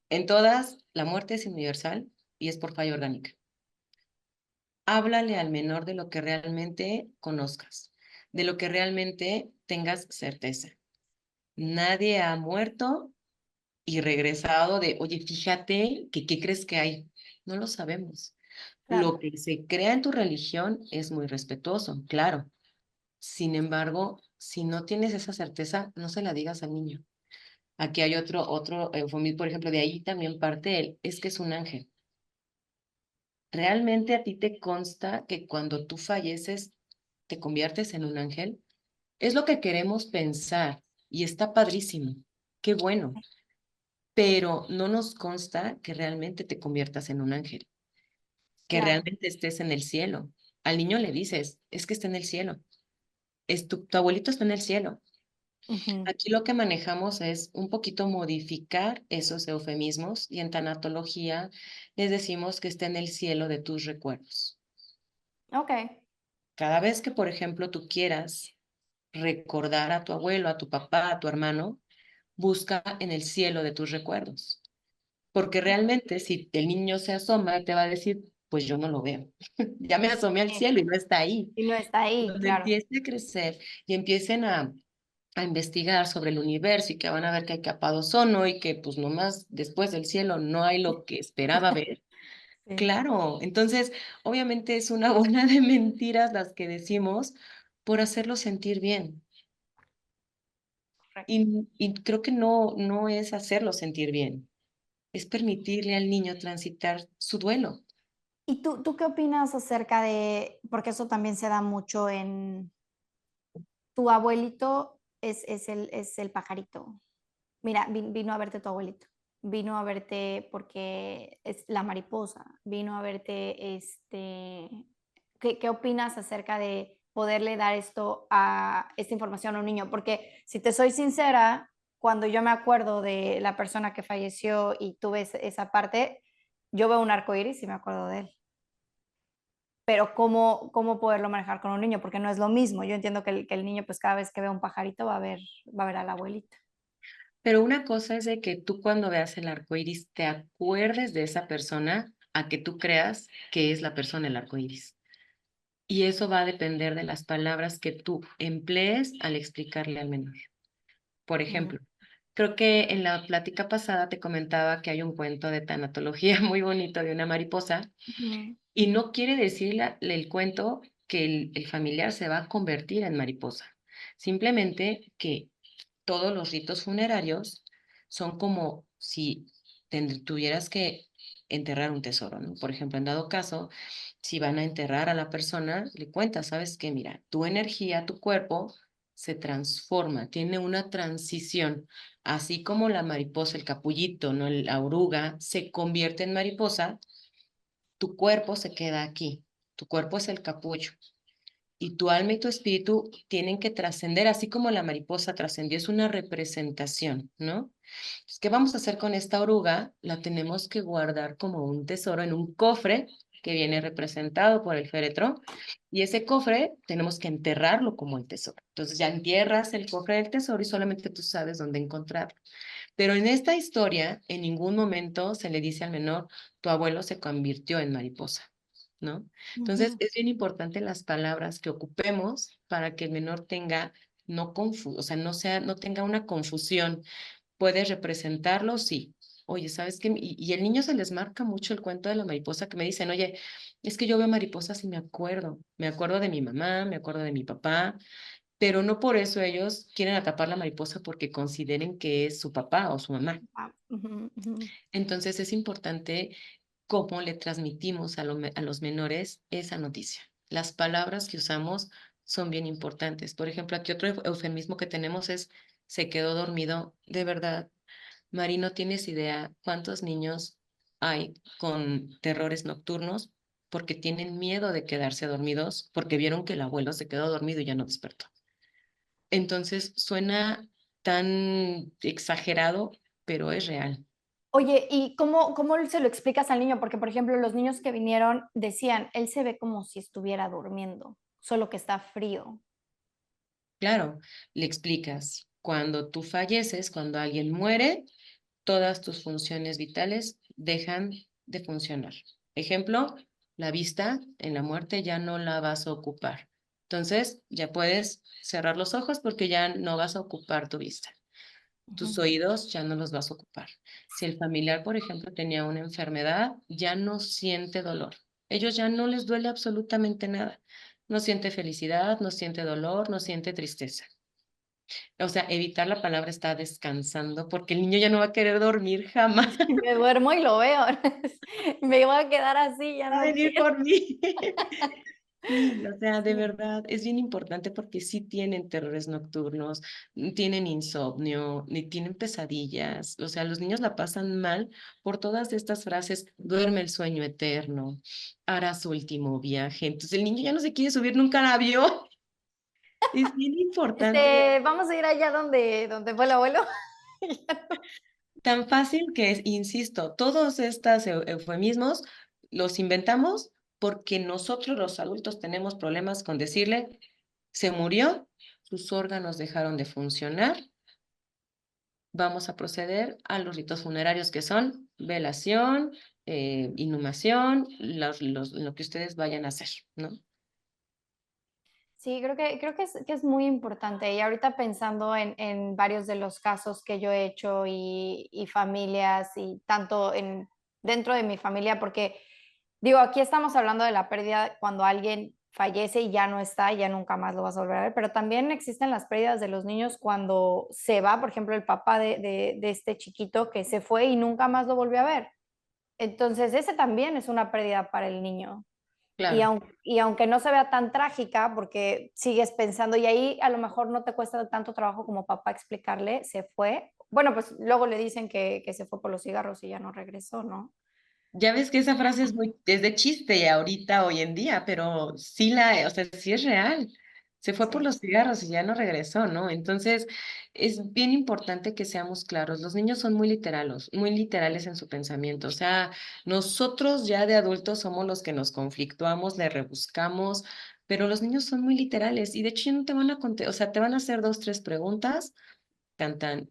en todas la muerte es universal y es por falla orgánica. Háblale al menor de lo que realmente conozcas, de lo que realmente tengas certeza. Nadie ha muerto y regresado de, oye, fíjate que qué crees que hay. No lo sabemos. Lo Claro. que se crea en tu religión es muy respetuoso, claro. Sin embargo, si no tienes esa certeza, no se la digas al niño. Aquí hay otro eufemismo, por ejemplo, de ahí también parte él, es que es un ángel. ¿Realmente a ti te consta que cuando tú falleces te conviertes en un ángel? Es lo que queremos pensar y está padrísimo. Qué bueno, pero no nos consta que realmente te conviertas en un ángel, que Claro. realmente estés en el cielo. Al niño le dices, es que está en el cielo, tu abuelito está en el cielo. Ujú. Aquí lo que manejamos es un poquito modificar esos eufemismos y en tanatología les decimos que está en el cielo de tus recuerdos. Ok. Cada vez que, por ejemplo, tú quieras recordar a tu abuelo, a tu papá, a tu hermano, busca en el cielo de tus recuerdos. Porque realmente si el niño se asoma, te va a decir, pues yo no lo veo. Ya me asomé al Sí. cielo y no está ahí. Y no está ahí, Cuando claro. empiece a crecer y empiecen a investigar sobre el universo y que van a ver que hay capa de ozono y que pues nomás después del cielo no hay lo que esperaba ver. Sí, Claro, entonces obviamente es una bola de mentiras las que decimos por hacerlo sentir bien. correcto. Y creo que no es hacerlo sentir bien, es permitirle al niño transitar su duelo. ¿Y tú qué opinas acerca de, porque eso también se da mucho tu abuelito es el pajarito? Mira, vino a verte tu abuelito, vino a verte porque es la mariposa, vino a verte, ¿qué opinas acerca de poderle dar esta información a un niño? Porque si te soy sincera, cuando yo me acuerdo de la persona que falleció y tuve esa parte, yo veo un arco iris y me acuerdo de él. Pero ¿cómo poderlo manejar con un niño? Porque no es lo mismo. Yo entiendo que el niño, pues cada vez que ve un pajarito va a ver a la abuelita. Pero una cosa es de que tú cuando veas el arco iris te acuerdes de esa persona a que tú creas que es la persona el arco iris. Y eso va a depender de las palabras que tú emplees al explicarle al menor. Por Ujú, ejemplo, creo que en la plática pasada te comentaba que hay un cuento de tanatología muy bonito de una mariposa ujú, y no quiere decirle el cuento que el familiar se va a convertir en mariposa. Simplemente que todos los ritos funerarios son como si tuvieras que enterrar un tesoro, ¿no? Por ejemplo, en dado caso, si van a enterrar a la persona, le cuentas, ¿sabes qué? Mira, tu energía, tu cuerpo se transforma, tiene una transición, así como la mariposa, el capullito, ¿no? La oruga se convierte en mariposa, tu cuerpo se queda aquí, tu cuerpo es el capullo y tu alma y tu espíritu tienen que trascender, así como la mariposa trascendió, es una representación, ¿no? Entonces, ¿qué vamos a hacer con esta oruga? La tenemos que guardar como un tesoro en un cofre que viene representado por el féretro, y ese cofre tenemos que enterrarlo como el tesoro. Entonces ya entierras el cofre del tesoro y solamente tú sabes dónde encontrarlo. Pero en esta historia, en ningún momento se le dice al menor, tu abuelo se convirtió en mariposa, ¿no? Entonces, ujú. es bien importante las palabras que ocupemos para que el menor tenga, no o sea, no tenga una confusión, ¿Puedes representarlo? Sí. Oye, ¿sabes qué? Y el niño se les marca mucho el cuento de la mariposa que me dicen, oye, es que yo veo mariposas y me acuerdo de mi mamá, me acuerdo de mi papá, pero no por eso ellos quieren atrapar la mariposa porque consideren que es su papá o su mamá. Ah, ujú, ujú. Entonces es importante cómo le transmitimos a los menores esa noticia. Las palabras que usamos son bien importantes. Por ejemplo, aquí otro eufemismo que tenemos es se quedó dormido. De verdad, Mari, no tienes idea cuántos niños hay con terrores nocturnos porque tienen miedo de quedarse dormidos porque vieron que el abuelo se quedó dormido y ya no despertó. Entonces suena tan exagerado, pero es real. Oye, ¿y cómo se lo explicas al niño? Porque, por ejemplo, los niños que vinieron decían, él se ve como si estuviera durmiendo, solo que está frío. Claro, le explicas, cuando tú falleces, cuando alguien muere, todas tus funciones vitales dejan de funcionar. Ejemplo, la vista en la muerte ya no la vas a ocupar. Entonces, ya puedes cerrar los ojos porque ya no vas a ocupar tu vista. Tus Ujú. oídos ya no los vas a ocupar. Si el familiar, por ejemplo, tenía una enfermedad, ya no siente dolor. Ellos ya no les duele absolutamente nada. No siente felicidad, no siente dolor, no siente tristeza. O sea, evitar la palabra está descansando porque el niño ya no va a querer dormir jamás. Me duermo y lo veo. Me voy a quedar así, ya Va a no venir quiero. por mí. Sí, o sea, de verdad, es bien importante porque sí tienen terrores nocturnos, tienen insomnio, ni tienen pesadillas. O sea, los niños la pasan mal por todas estas frases, duerme el sueño eterno, hará su último viaje. Entonces el niño ya no se quiere subir nunca al avión. Es bien importante. Vamos a ir allá donde fue el abuelo. Tan fácil que es, insisto, todos estos eufemismos los inventamos porque nosotros los adultos tenemos problemas con decirle, se murió, sus órganos dejaron de funcionar, vamos a proceder a los ritos funerarios que son velación, inhumación, lo que ustedes vayan a hacer, ¿no? Sí, que es muy importante. Y ahorita pensando en varios de los casos que yo he hecho y familias y tanto dentro de mi familia, porque digo, aquí estamos hablando de la pérdida cuando alguien fallece y ya no está, y ya nunca más lo vas a volver a ver, pero también existen las pérdidas de los niños cuando se va, por ejemplo, el papá de este chiquito que se fue y nunca más lo volvió a ver. Entonces, ese también es una pérdida para el niño. Claro. Y aunque no se vea tan trágica, porque sigues pensando, y ahí a lo mejor no te cuesta tanto trabajo como papá explicarle, se fue. Bueno, pues luego le dicen que se fue por los cigarros y ya no regresó, ¿no? Ya ves que esa frase es de chiste ahorita, hoy en día, pero o sea, sí es real. Se fue por Sí. los cigarros y ya no regresó, ¿no? Entonces, es bien importante que seamos claros. Los niños son muy literales en su pensamiento. O sea, nosotros ya de adultos somos los que nos conflictuamos, le rebuscamos, pero los niños son muy literales y de hecho ya no te van a contestar, o sea, te van a hacer dos, tres preguntas tan.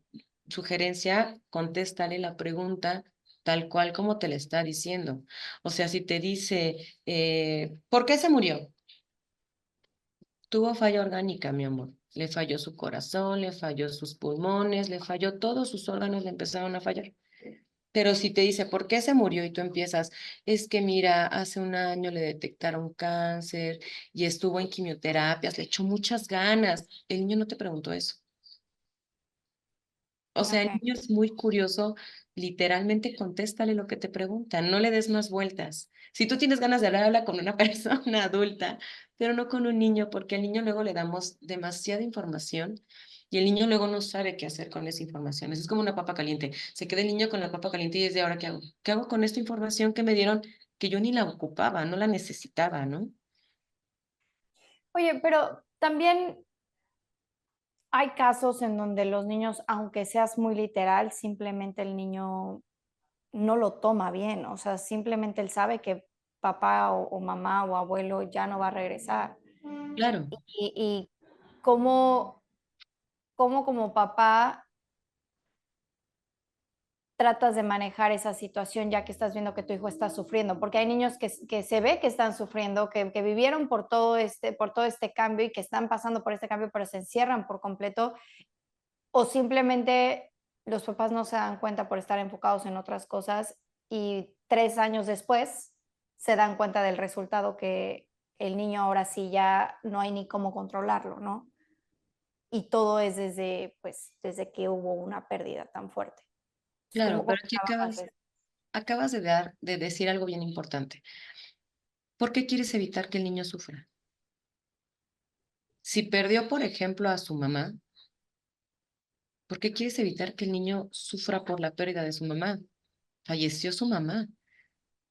Sugerencia, contéstale la pregunta tal cual como te la está diciendo. O sea, si te dice, ¿por qué se murió? Tuvo falla orgánica, mi amor. Le falló su corazón, le falló sus pulmones, le falló todos sus órganos, le empezaron a fallar. Pero si te dice, ¿por qué se murió? Y tú empiezas, es que mira, hace un año le detectaron cáncer y estuvo en quimioterapias, le echó muchas ganas. El niño no te preguntó eso. O sea, el Ok. niño es muy curioso, literalmente contéstale lo que te preguntan, no le des más vueltas. Si tú tienes ganas de hablar, habla con una persona adulta, pero no con un niño, porque al niño luego le damos demasiada información y el niño luego no sabe qué hacer con esa información. Es como una papa caliente. Se queda el niño con la papa caliente y es de ahora, ¿qué hago? ¿Qué hago con esta información que me dieron que yo ni la ocupaba, no la necesitaba, ¿no? Oye, pero también hay casos en donde los niños, aunque seas muy literal, simplemente el niño no lo toma bien. O sea, simplemente él sabe que papá o mamá o abuelo ya no va a regresar. Claro. Y cómo, cómo como papá tratas de manejar esa situación ya que estás viendo que tu hijo está sufriendo, porque hay niños que se ve que están sufriendo, que vivieron por todo este cambio y que están pasando por este cambio, pero se encierran por completo, o simplemente Los papás no se dan cuenta por estar enfocados en otras cosas y 3 años después se dan cuenta del resultado que el niño ahora sí ya no hay ni cómo controlarlo, ¿no? Y todo es desde, pues, desde que hubo una pérdida tan fuerte. Entonces, Claro, ¿cómo pero aquí trabajas eso? acabas de decir algo bien importante. ¿Por qué quieres evitar que el niño sufra? Si perdió, por ejemplo, a su mamá, ¿por qué quieres evitar que el niño sufra por la pérdida de su mamá? Falleció su mamá.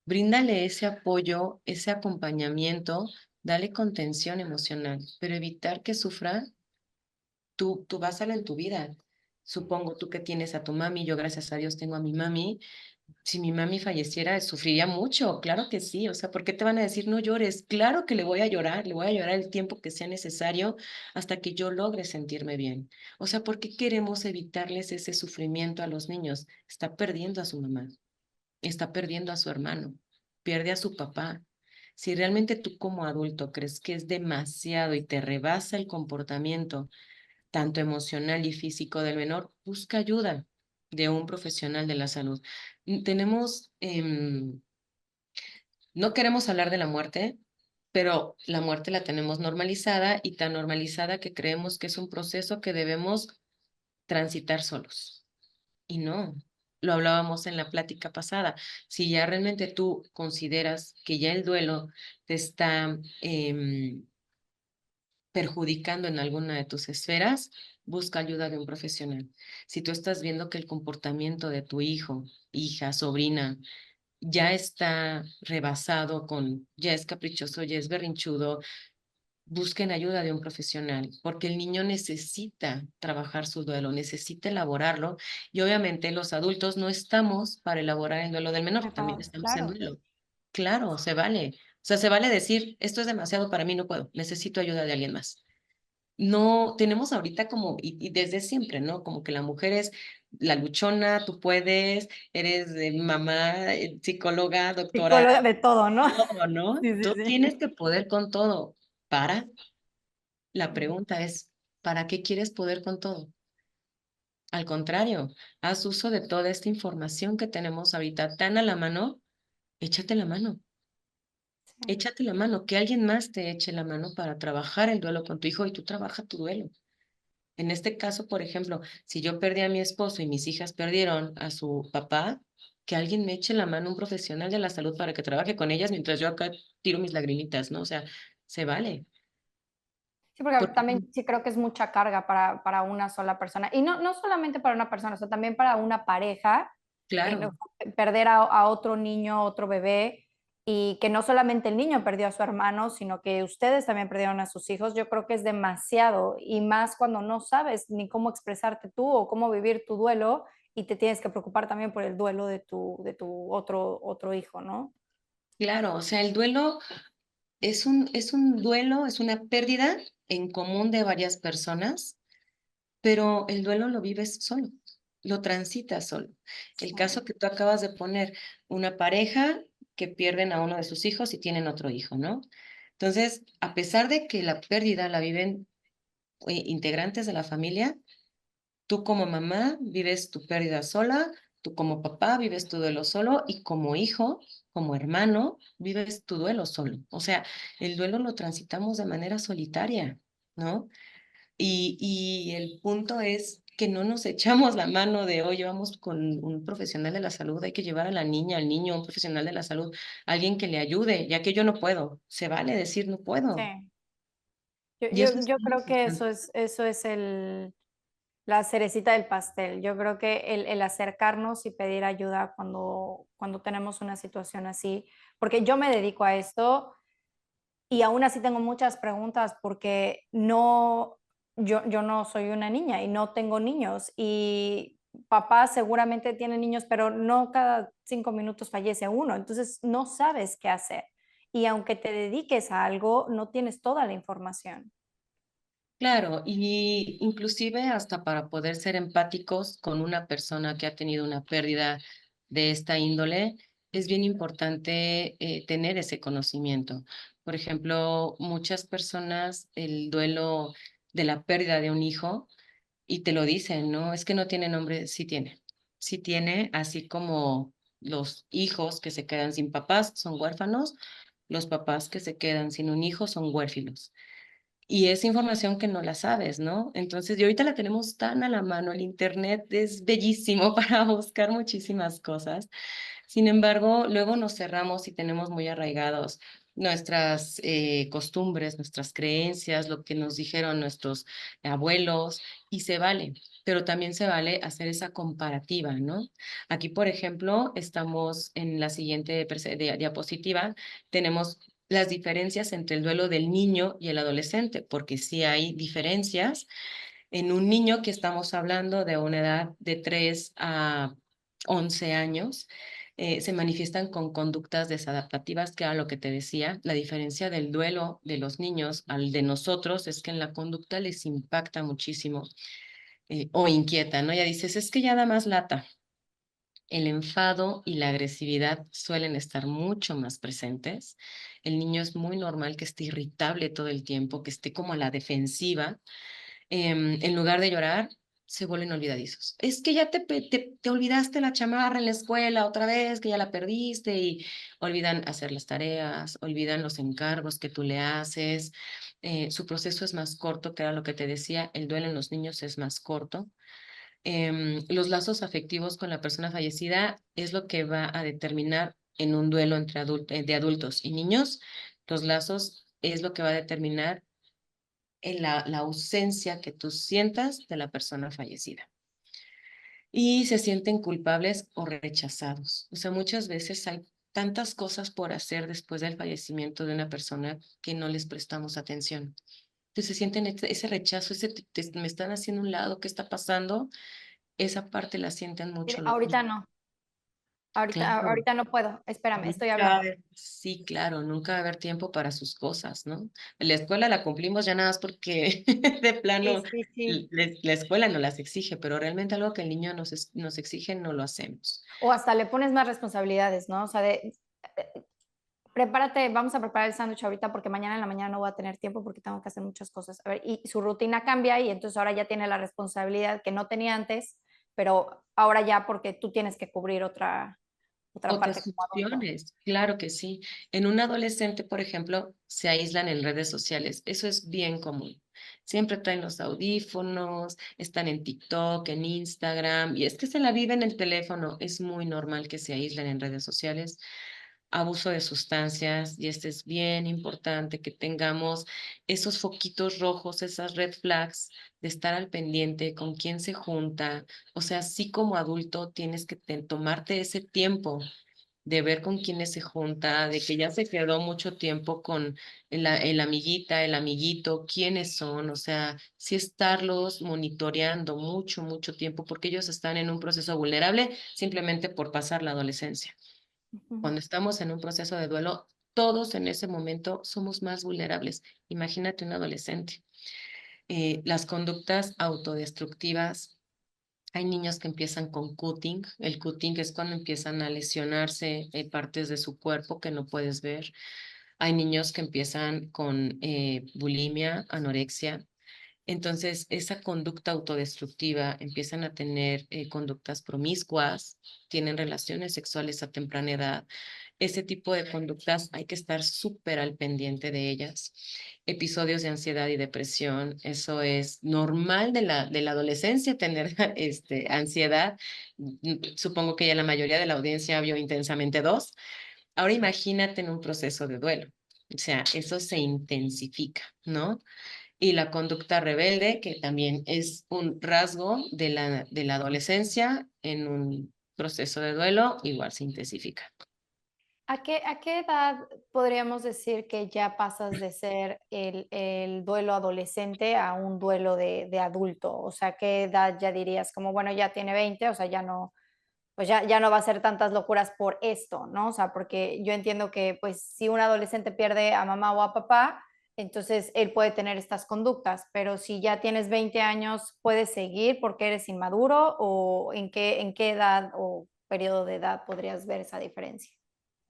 Bríndale ese apoyo, ese acompañamiento, dale contención emocional, pero evitar que sufra, tú básala en tu vida. Supongo tú que tienes a tu mami, yo gracias a Dios tengo a mi mami. Si mi mami falleciera, sufriría mucho, claro que sí. O sea, ¿por qué te van a decir no llores? Claro que le voy a llorar el tiempo que sea necesario hasta que yo logre sentirme bien. O sea, ¿por qué queremos evitarles ese sufrimiento a los niños? Está perdiendo a su mamá, está perdiendo a su hermano, pierde a su papá. Si realmente tú como adulto crees que es demasiado y te rebasa el comportamiento, tanto emocional y físico del menor, busca ayuda de un profesional de la salud. Tenemos, no queremos hablar de la muerte, pero la muerte la tenemos normalizada y tan normalizada que creemos que es un proceso que debemos transitar solos. Y no, lo hablábamos en la plática pasada. Si ya realmente tú consideras que ya el duelo te está perjudicando en alguna de tus esferas, busca ayuda de un profesional. Si tú estás viendo que el comportamiento de tu hijo, hija, sobrina, ya está rebasado ya es caprichoso, ya es berrinchudo, busquen ayuda de un profesional, porque el niño necesita trabajar su duelo, necesita elaborarlo, y obviamente los adultos no estamos para elaborar el duelo del menor, también estamos en Claro, duelo. Claro, se vale. O sea, se vale decir, esto es demasiado para mí, no puedo, necesito ayuda de alguien más. No, tenemos ahorita como, y desde siempre, ¿no? Como que la mujer es la luchona, tú puedes, eres mamá, psicóloga, doctora, psicóloga de todo, ¿no? todo, ¿no? Sí, sí, Tú sí. tienes que poder con todo. La Ujú. pregunta es, ¿para qué quieres poder con todo? Al contrario, haz uso de toda esta información que tenemos ahorita tan a la mano, échate la mano. Sí. Échate la mano, que alguien más te eche la mano para trabajar el duelo con tu hijo y tú trabaja tu duelo. En este caso, por ejemplo, si yo perdí a mi esposo y mis hijas perdieron a su papá, que alguien me eche la mano, un profesional de la salud para que trabaje con ellas mientras yo acá tiro mis lagrimitas, ¿no? O sea, se vale. Sí, porque Porque, también sí creo que es mucha carga para una sola persona. Y no solamente para una persona, o sea, también para una pareja, claro, no, perder a otro niño, otro bebé, y que no solamente el niño perdió a su hermano, sino que ustedes también perdieron a sus hijos, yo creo que es demasiado, y más cuando no sabes ni cómo expresarte tú o cómo vivir tu duelo, y te tienes que preocupar también por el duelo de tu otro hijo, ¿no? claro, o sea, el duelo es un duelo, es una pérdida en común de varias personas, pero el duelo lo vives solo, lo transitas solo. El Sí, caso que tú acabas de poner, una pareja que pierden a uno de sus hijos y tienen otro hijo, ¿no? Entonces, a pesar de que la pérdida la viven integrantes de la familia, tú como mamá vives tu pérdida sola, tú como papá vives tu duelo solo y como hijo, como hermano, vives tu duelo solo. O sea, el duelo lo transitamos de manera solitaria, ¿no? Y el punto es que no nos echamos la mano de, oye, vamos con un profesional de la salud, hay que llevar a la niña, al niño, a un profesional de la salud, alguien que le ayude, ya que yo no puedo. Se vale decir no puedo. sí. Yo, Y eso yo, es yo muy creo que importante. eso es la cerecita del pastel. Yo creo que el acercarnos y pedir ayuda cuando tenemos una situación así, porque yo me dedico a esto y aún así tengo muchas preguntas porque yo no soy una niña y no tengo niños y papá seguramente tiene niños, pero no cada 5 minutos fallece uno, entonces no sabes qué hacer. Y aunque te dediques a algo, no tienes toda la información. Claro, y inclusive hasta para poder ser empáticos con una persona que ha tenido una pérdida de esta índole, es bien importante tener ese conocimiento. Por ejemplo, muchas personas el duelo de la pérdida de un hijo y te lo dicen, ¿no? Es que no tiene nombre, sí tiene, así como los hijos que se quedan sin papás son huérfanos, los papás que se quedan sin un hijo son huérfinos. Y es información que no la sabes, ¿no? Entonces, y ahorita la tenemos tan a la mano, el internet es bellísimo para buscar muchísimas cosas. Sin embargo, luego nos cerramos y tenemos muy arraigados nuestras costumbres, nuestras creencias, lo que nos dijeron nuestros abuelos, y se vale, pero también se vale hacer esa comparativa, ¿no? Aquí, por ejemplo, estamos en la siguiente diapositiva, tenemos las diferencias entre el duelo del niño y el adolescente, porque sí hay diferencias en un niño que estamos hablando de una edad de 3 a 11 años, se manifiestan con conductas desadaptativas, que era lo que te decía. La diferencia del duelo de los niños al de nosotros es que en la conducta les impacta muchísimo o inquieta, ¿no? Ya dices, es que ya da más lata. El enfado y la agresividad suelen estar mucho más presentes. El niño es muy normal que esté irritable todo el tiempo, que esté como a la defensiva, en lugar de llorar, se vuelven olvidadizos. Es que ya te olvidaste la chamarra en la escuela otra vez, que ya la perdiste y olvidan hacer las tareas, olvidan los encargos que tú le haces. Su proceso es más corto, que era lo que te decía, el duelo en los niños es más corto. Los lazos afectivos con la persona fallecida es lo que va a determinar en un duelo entre de adultos y niños. Los lazos es lo que va a determinar en la ausencia que tú sientas de la persona fallecida. Y se sienten culpables o rechazados. O sea, muchas veces hay tantas cosas por hacer después del fallecimiento de una persona que no les prestamos atención. Entonces se sienten ese rechazo, me están haciendo un lado, ¿qué está pasando? Esa parte la sienten mucho los Ahorita niños. no, ahorita, Claro. ahorita no puedo, espérame, estoy Nunca va a hablando. haber, sí, claro, nunca va a haber tiempo para sus cosas, ¿no? La escuela la cumplimos ya nada más porque de Sí, plano sí, sí. la escuela no las exige, pero realmente algo que el niño nos exige no lo hacemos. O hasta le pones más responsabilidades, ¿no? O sea, prepárate, vamos a preparar el sándwich ahorita porque mañana en la mañana no voy a tener tiempo porque tengo que hacer muchas cosas. A ver, y su rutina cambia y entonces ahora ya tiene la responsabilidad que no tenía antes, pero ahora ya porque tú tienes que cubrir otra parte Otras como adulto. opciones, claro que sí. En un adolescente, por ejemplo, se aíslan en redes sociales. Eso es bien común. Siempre traen los audífonos, están en TikTok, en Instagram, y es que se la viven en el teléfono. Es muy normal que se aíslen en redes sociales. Abuso de sustancias, y este es bien importante que tengamos esos foquitos rojos, esas red flags de estar al pendiente con quién se junta. O sea, sí como adulto tienes que tomarte ese tiempo de ver con quiénes se junta, de que ya se quedó mucho tiempo con el amiguita, el amiguito, quiénes son, o sea, sí estarlos monitoreando mucho, mucho tiempo, porque ellos están en un proceso vulnerable simplemente por pasar la adolescencia. Ujú. Cuando estamos en un proceso de duelo, todos en ese momento somos más vulnerables. Imagínate un adolescente. Las conductas autodestructivas, hay niños que empiezan con cutting. El cutting es cuando empiezan a lesionarse partes de su cuerpo que no puedes ver. Hay niños que empiezan con bulimia, anorexia. Entonces, esa conducta autodestructiva, empiezan a tener conductas promiscuas, tienen relaciones sexuales a temprana edad. Ese tipo de conductas hay que estar súper al pendiente de ellas. Episodios de ansiedad y depresión, eso es normal de la adolescencia tener ansiedad. Supongo que ya la mayoría de la audiencia vio Intensamente dos. Ahora imagínate en un proceso de duelo. O sea, eso se intensifica, ¿no? Y la conducta rebelde, que también es un rasgo de la adolescencia en un proceso de duelo, igual se intensifica. ¿A qué edad podríamos decir que ya pasas de ser el duelo adolescente a un duelo de adulto? O sea, ¿qué edad ya dirías como, bueno, ya tiene 20, o sea, ya no, pues ya no va a hacer tantas locuras por esto, ¿no? O sea, porque yo entiendo que, pues, si un adolescente pierde a mamá o a papá, entonces él puede tener estas conductas, pero si ya tienes 20 años, ¿puedes seguir porque eres inmaduro o en qué edad o periodo de edad podrías ver esa diferencia?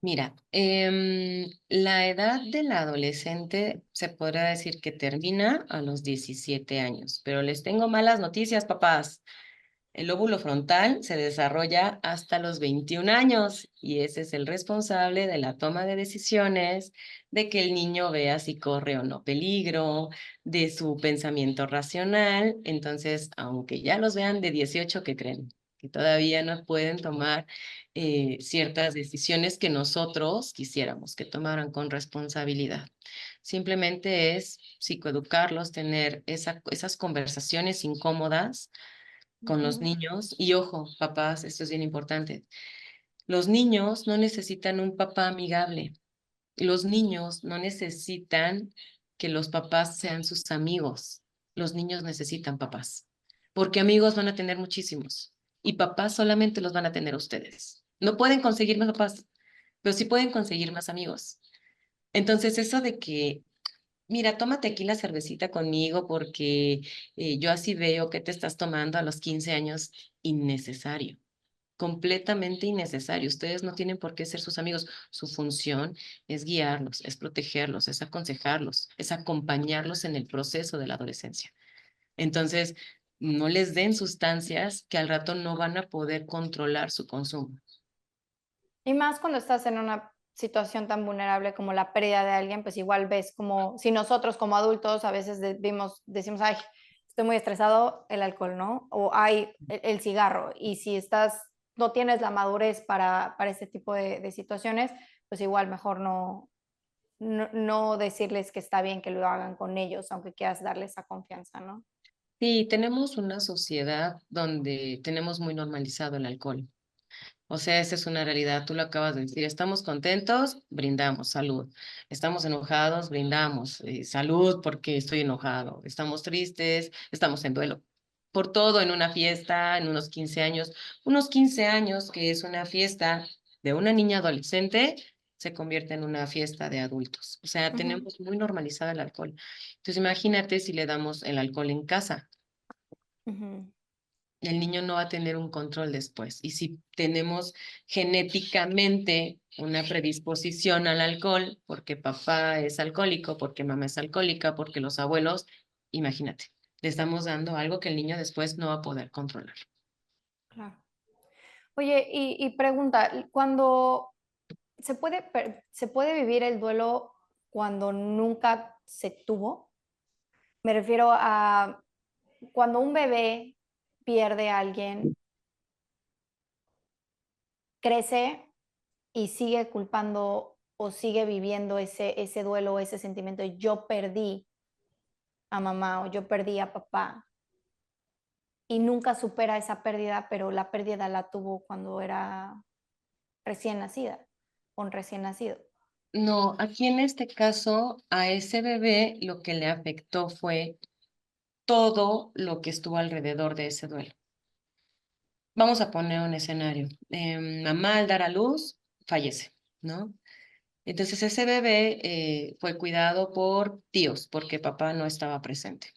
Mira, la edad del adolescente se podrá decir que termina a los 17 años, pero les tengo malas noticias, papás. El lóbulo frontal se desarrolla hasta los 21 años y ese es el responsable de la toma de decisiones, de que el niño vea si corre o no peligro, de su pensamiento racional. Entonces, aunque ya los vean de 18, ¿qué creen? Que todavía no pueden tomar ciertas decisiones que nosotros quisiéramos que tomaran con responsabilidad. Simplemente es psicoeducarlos, tener esas conversaciones incómodas con los Ujú. niños. Y ojo, papás, esto es bien importante. Los niños no necesitan un papá amigable. Los niños no necesitan que los papás sean sus amigos. Los niños necesitan papás, porque amigos van a tener muchísimos y papás solamente los van a tener ustedes. No pueden conseguir más papás, pero sí pueden conseguir más amigos. Entonces, eso de que, mira, tómate aquí la cervecita conmigo porque yo así veo que te estás tomando a los 15 años, innecesario, completamente innecesario. Ustedes no tienen por qué ser sus amigos. Su función es guiarlos, es protegerlos, es aconsejarlos, es acompañarlos en el proceso de la adolescencia. Entonces, no les den sustancias que al rato no van a poder controlar su consumo. Y más cuando estás en una situación tan vulnerable como la pérdida de alguien, pues igual ves como si nosotros como adultos a veces decimos, ay, estoy muy estresado, el alcohol, ¿no? O ay, el cigarro. Y si no tienes la madurez para este tipo de situaciones, pues igual mejor no decirles que está bien que lo hagan con ellos, aunque quieras darles esa confianza, ¿no? Sí, tenemos una sociedad donde tenemos muy normalizado el alcohol. O sea, esa es una realidad, tú lo acabas de decir. Estamos contentos, brindamos, salud. Estamos enojados, brindamos, salud porque estoy enojado. Estamos tristes, estamos en duelo. Por todo en una fiesta, en unos 15 años, que es una fiesta de una niña adolescente, se convierte en una fiesta de adultos. O sea, Ujú, tenemos muy normalizado el alcohol. Entonces, imagínate si le damos el alcohol en casa. ujú. El niño no va a tener un control después. Y si tenemos genéticamente una predisposición al alcohol, porque papá es alcohólico, porque mamá es alcohólica, porque los abuelos, imagínate, le estamos dando algo que el niño después no va a poder controlar. Claro. Oye, y pregunta, cuando se puede vivir el duelo cuando nunca se tuvo? Me refiero a cuando un bebé pierde a alguien, crece y sigue culpando o sigue viviendo ese duelo, ese sentimiento de yo perdí a mamá o yo perdí a papá y nunca supera esa pérdida, pero la pérdida la tuvo cuando era recién nacida o un recién nacido. No, aquí en este caso, a ese bebé lo que le afectó fue todo lo que estuvo alrededor de ese duelo. Vamos a poner un escenario. Mamá al dar a luz fallece, ¿no? Entonces ese bebé fue cuidado por tíos porque papá no estaba presente.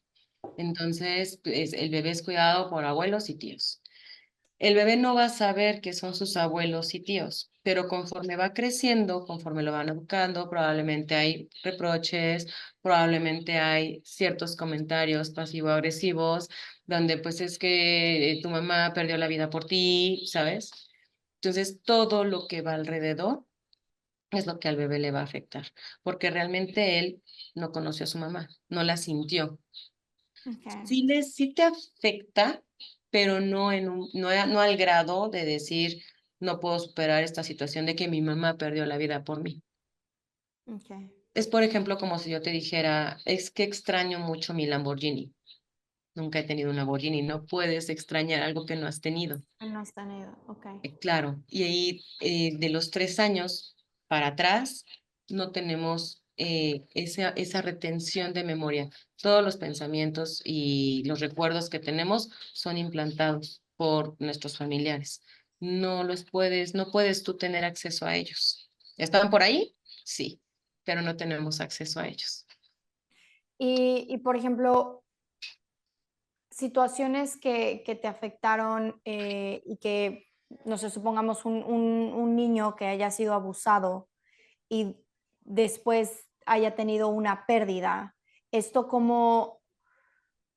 Entonces el bebé es cuidado por abuelos y tíos. El bebé no va a saber que son sus abuelos y tíos, pero conforme va creciendo, conforme lo van educando, probablemente hay reproches, probablemente hay ciertos comentarios pasivo-agresivos, donde pues es que tu mamá perdió la vida por ti, ¿sabes? Entonces todo lo que va alrededor es lo que al bebé le va a afectar, porque realmente él no conoció a su mamá, no la sintió. Okay, Sí te afecta, pero no al grado de decir, no puedo superar esta situación de que mi mamá perdió la vida por mí. okay. Es, por ejemplo, como si yo te dijera, es que extraño mucho mi Lamborghini. Nunca he tenido un Lamborghini, no puedes extrañar algo que no has tenido. No está nido, okay. Claro, y ahí de los 3 años para atrás no tenemos esa retención de memoria. Todos los pensamientos y los recuerdos que tenemos son implantados por nuestros familiares. No puedes tú tener acceso a ellos. ¿Están por ahí? Sí, pero no tenemos acceso a ellos. Por ejemplo, situaciones que te afectaron y que no sé, supongamos un niño que haya sido abusado y después haya tenido una pérdida, ¿esto cómo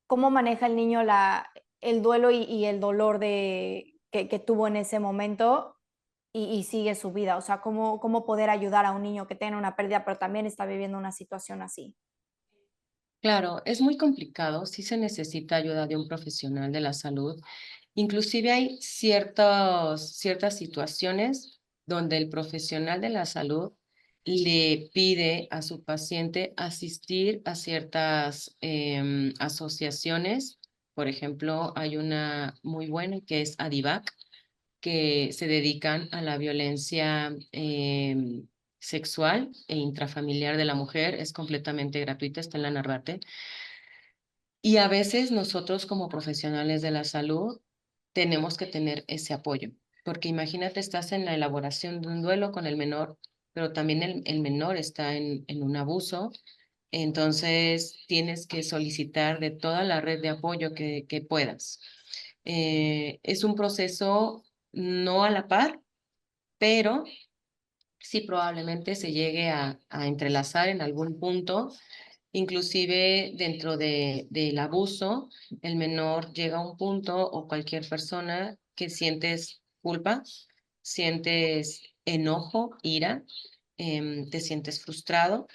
maneja el niño el duelo y el dolor que tuvo en ese momento y sigue su vida? O sea, ¿cómo poder ayudar a un niño que tiene una pérdida, pero también está viviendo una situación así? Claro, es muy complicado, sí se necesita ayuda de un profesional de la salud. Inclusive hay ciertas situaciones donde el profesional de la salud le pide a su paciente asistir a ciertas asociaciones. Por ejemplo, hay una muy buena que es ADIVAC, que se dedican a la violencia sexual e intrafamiliar de la mujer. Es completamente gratuita, está en la Narvarte. Y a veces nosotros como profesionales de la salud tenemos que tener ese apoyo, porque imagínate, estás en la elaboración de un duelo con el menor, pero también el menor está en un abuso, entonces tienes que solicitar de toda la red de apoyo que puedas. Es un proceso no a la par, pero sí probablemente se llegue a entrelazar en algún punto. Inclusive dentro del abuso, el menor llega a un punto o cualquier persona que sientes culpa, sientes enojo, ira, te sientes frustrado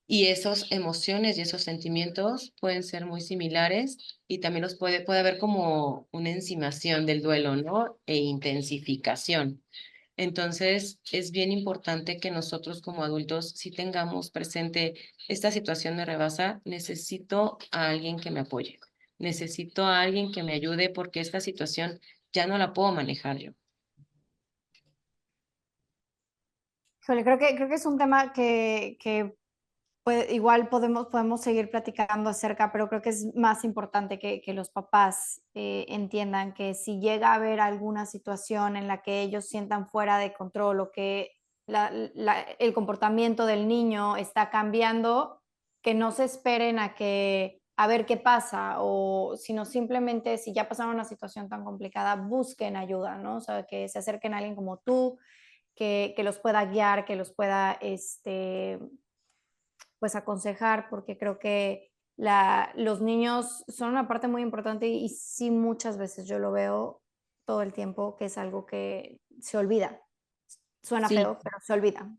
y esas emociones y esos sentimientos pueden ser muy similares y también puede haber como una encimación del duelo, ¿no? E intensificación. Entonces, es bien importante que nosotros como adultos sí tengamos presente esta situación me rebasa, necesito a alguien que me apoye, necesito a alguien que me ayude porque esta situación ya no la puedo manejar yo. Híjole, creo que es un tema que igual podemos seguir platicando acerca, pero creo que es más importante que los papás entiendan que si llega a haber alguna situación en la que ellos sientan fuera de control o que el comportamiento del niño está cambiando, que no se esperen a ver qué pasa, o sino simplemente si ya pasaron una situación tan complicada, busquen ayuda, ¿no? O sea, que se acerquen a alguien como tú, que los pueda guiar, que los pueda pues aconsejar, porque creo que los niños son una parte muy importante y sí muchas veces yo lo veo todo el tiempo, que es algo que se olvida. Suena Sí, feo, pero se olvida.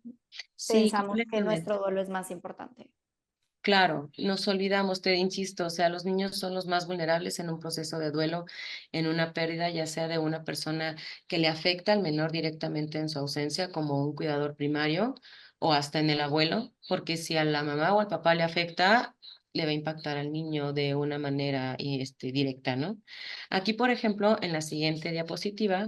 sí, Pensamos que completamente. nuestro duelo es más importante. Claro, nos olvidamos, te insisto, o sea, los niños son los más vulnerables en un proceso de duelo, en una pérdida, ya sea de una persona que le afecta al menor directamente en su ausencia, como un cuidador primario, o hasta en el abuelo, porque si a la mamá o al papá le afecta, le va a impactar al niño de una manera directa, ¿no? Aquí, por ejemplo, en la siguiente diapositiva,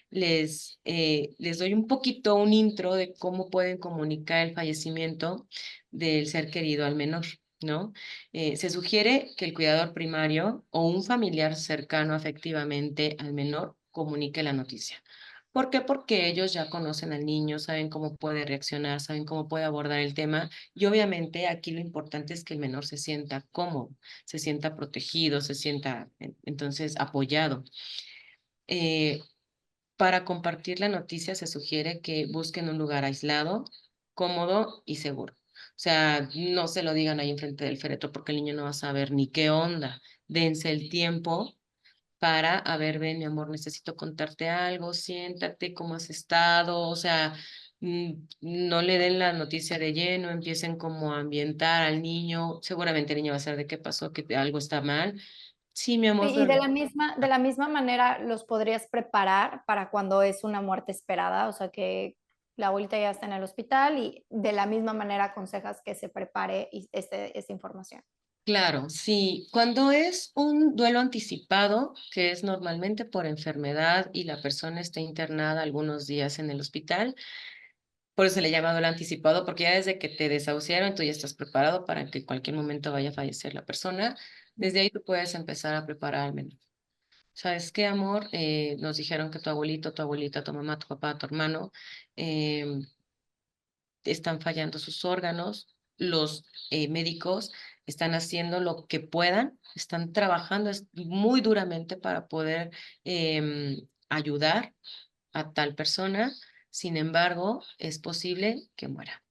les doy un poquito un intro de cómo pueden comunicar el fallecimiento del ser querido al menor, ¿no? Se sugiere que el cuidador primario o un familiar cercano afectivamente al menor comunique la noticia. ¿Por qué? Porque ellos ya conocen al niño, saben cómo puede reaccionar, saben cómo puede abordar el tema y obviamente aquí lo importante es que el menor se sienta cómodo, se sienta protegido, se sienta entonces apoyado. Eh, para compartir la noticia se sugiere que busquen un lugar aislado, cómodo y seguro. O sea, no se lo digan ahí enfrente del féretro porque el niño no va a saber ni qué onda. Dense el tiempo para, a ver, ven, mi amor, necesito contarte algo, siéntate, ¿cómo has estado? O sea, no le den la noticia de lleno, empiecen como a ambientar al niño. Seguramente el niño va a saber de qué pasó, que algo está mal. Sí, mi amor, Y pero de la misma manera los podrías preparar para cuando es una muerte esperada, o sea, que la abuelita ya está en el hospital y de la misma manera aconsejas que se prepare esta información. claro, sí. Cuando es un duelo anticipado, que es normalmente por enfermedad y la persona está internada algunos días en el hospital, por eso se le llama duelo anticipado, porque ya desde que te desahuciaron, tú ya estás preparado para que en cualquier momento vaya a fallecer la persona. Desde ahí tú puedes empezar a preparar al menor. ¿Sabes qué, amor? Nos dijeron que tu abuelito, tu abuelita, tu mamá, tu papá, tu hermano, em, están fallando sus órganos, los médicos están haciendo lo que puedan, están trabajando muy duramente para poder ayudar a tal persona, sin embargo, es posible que muera.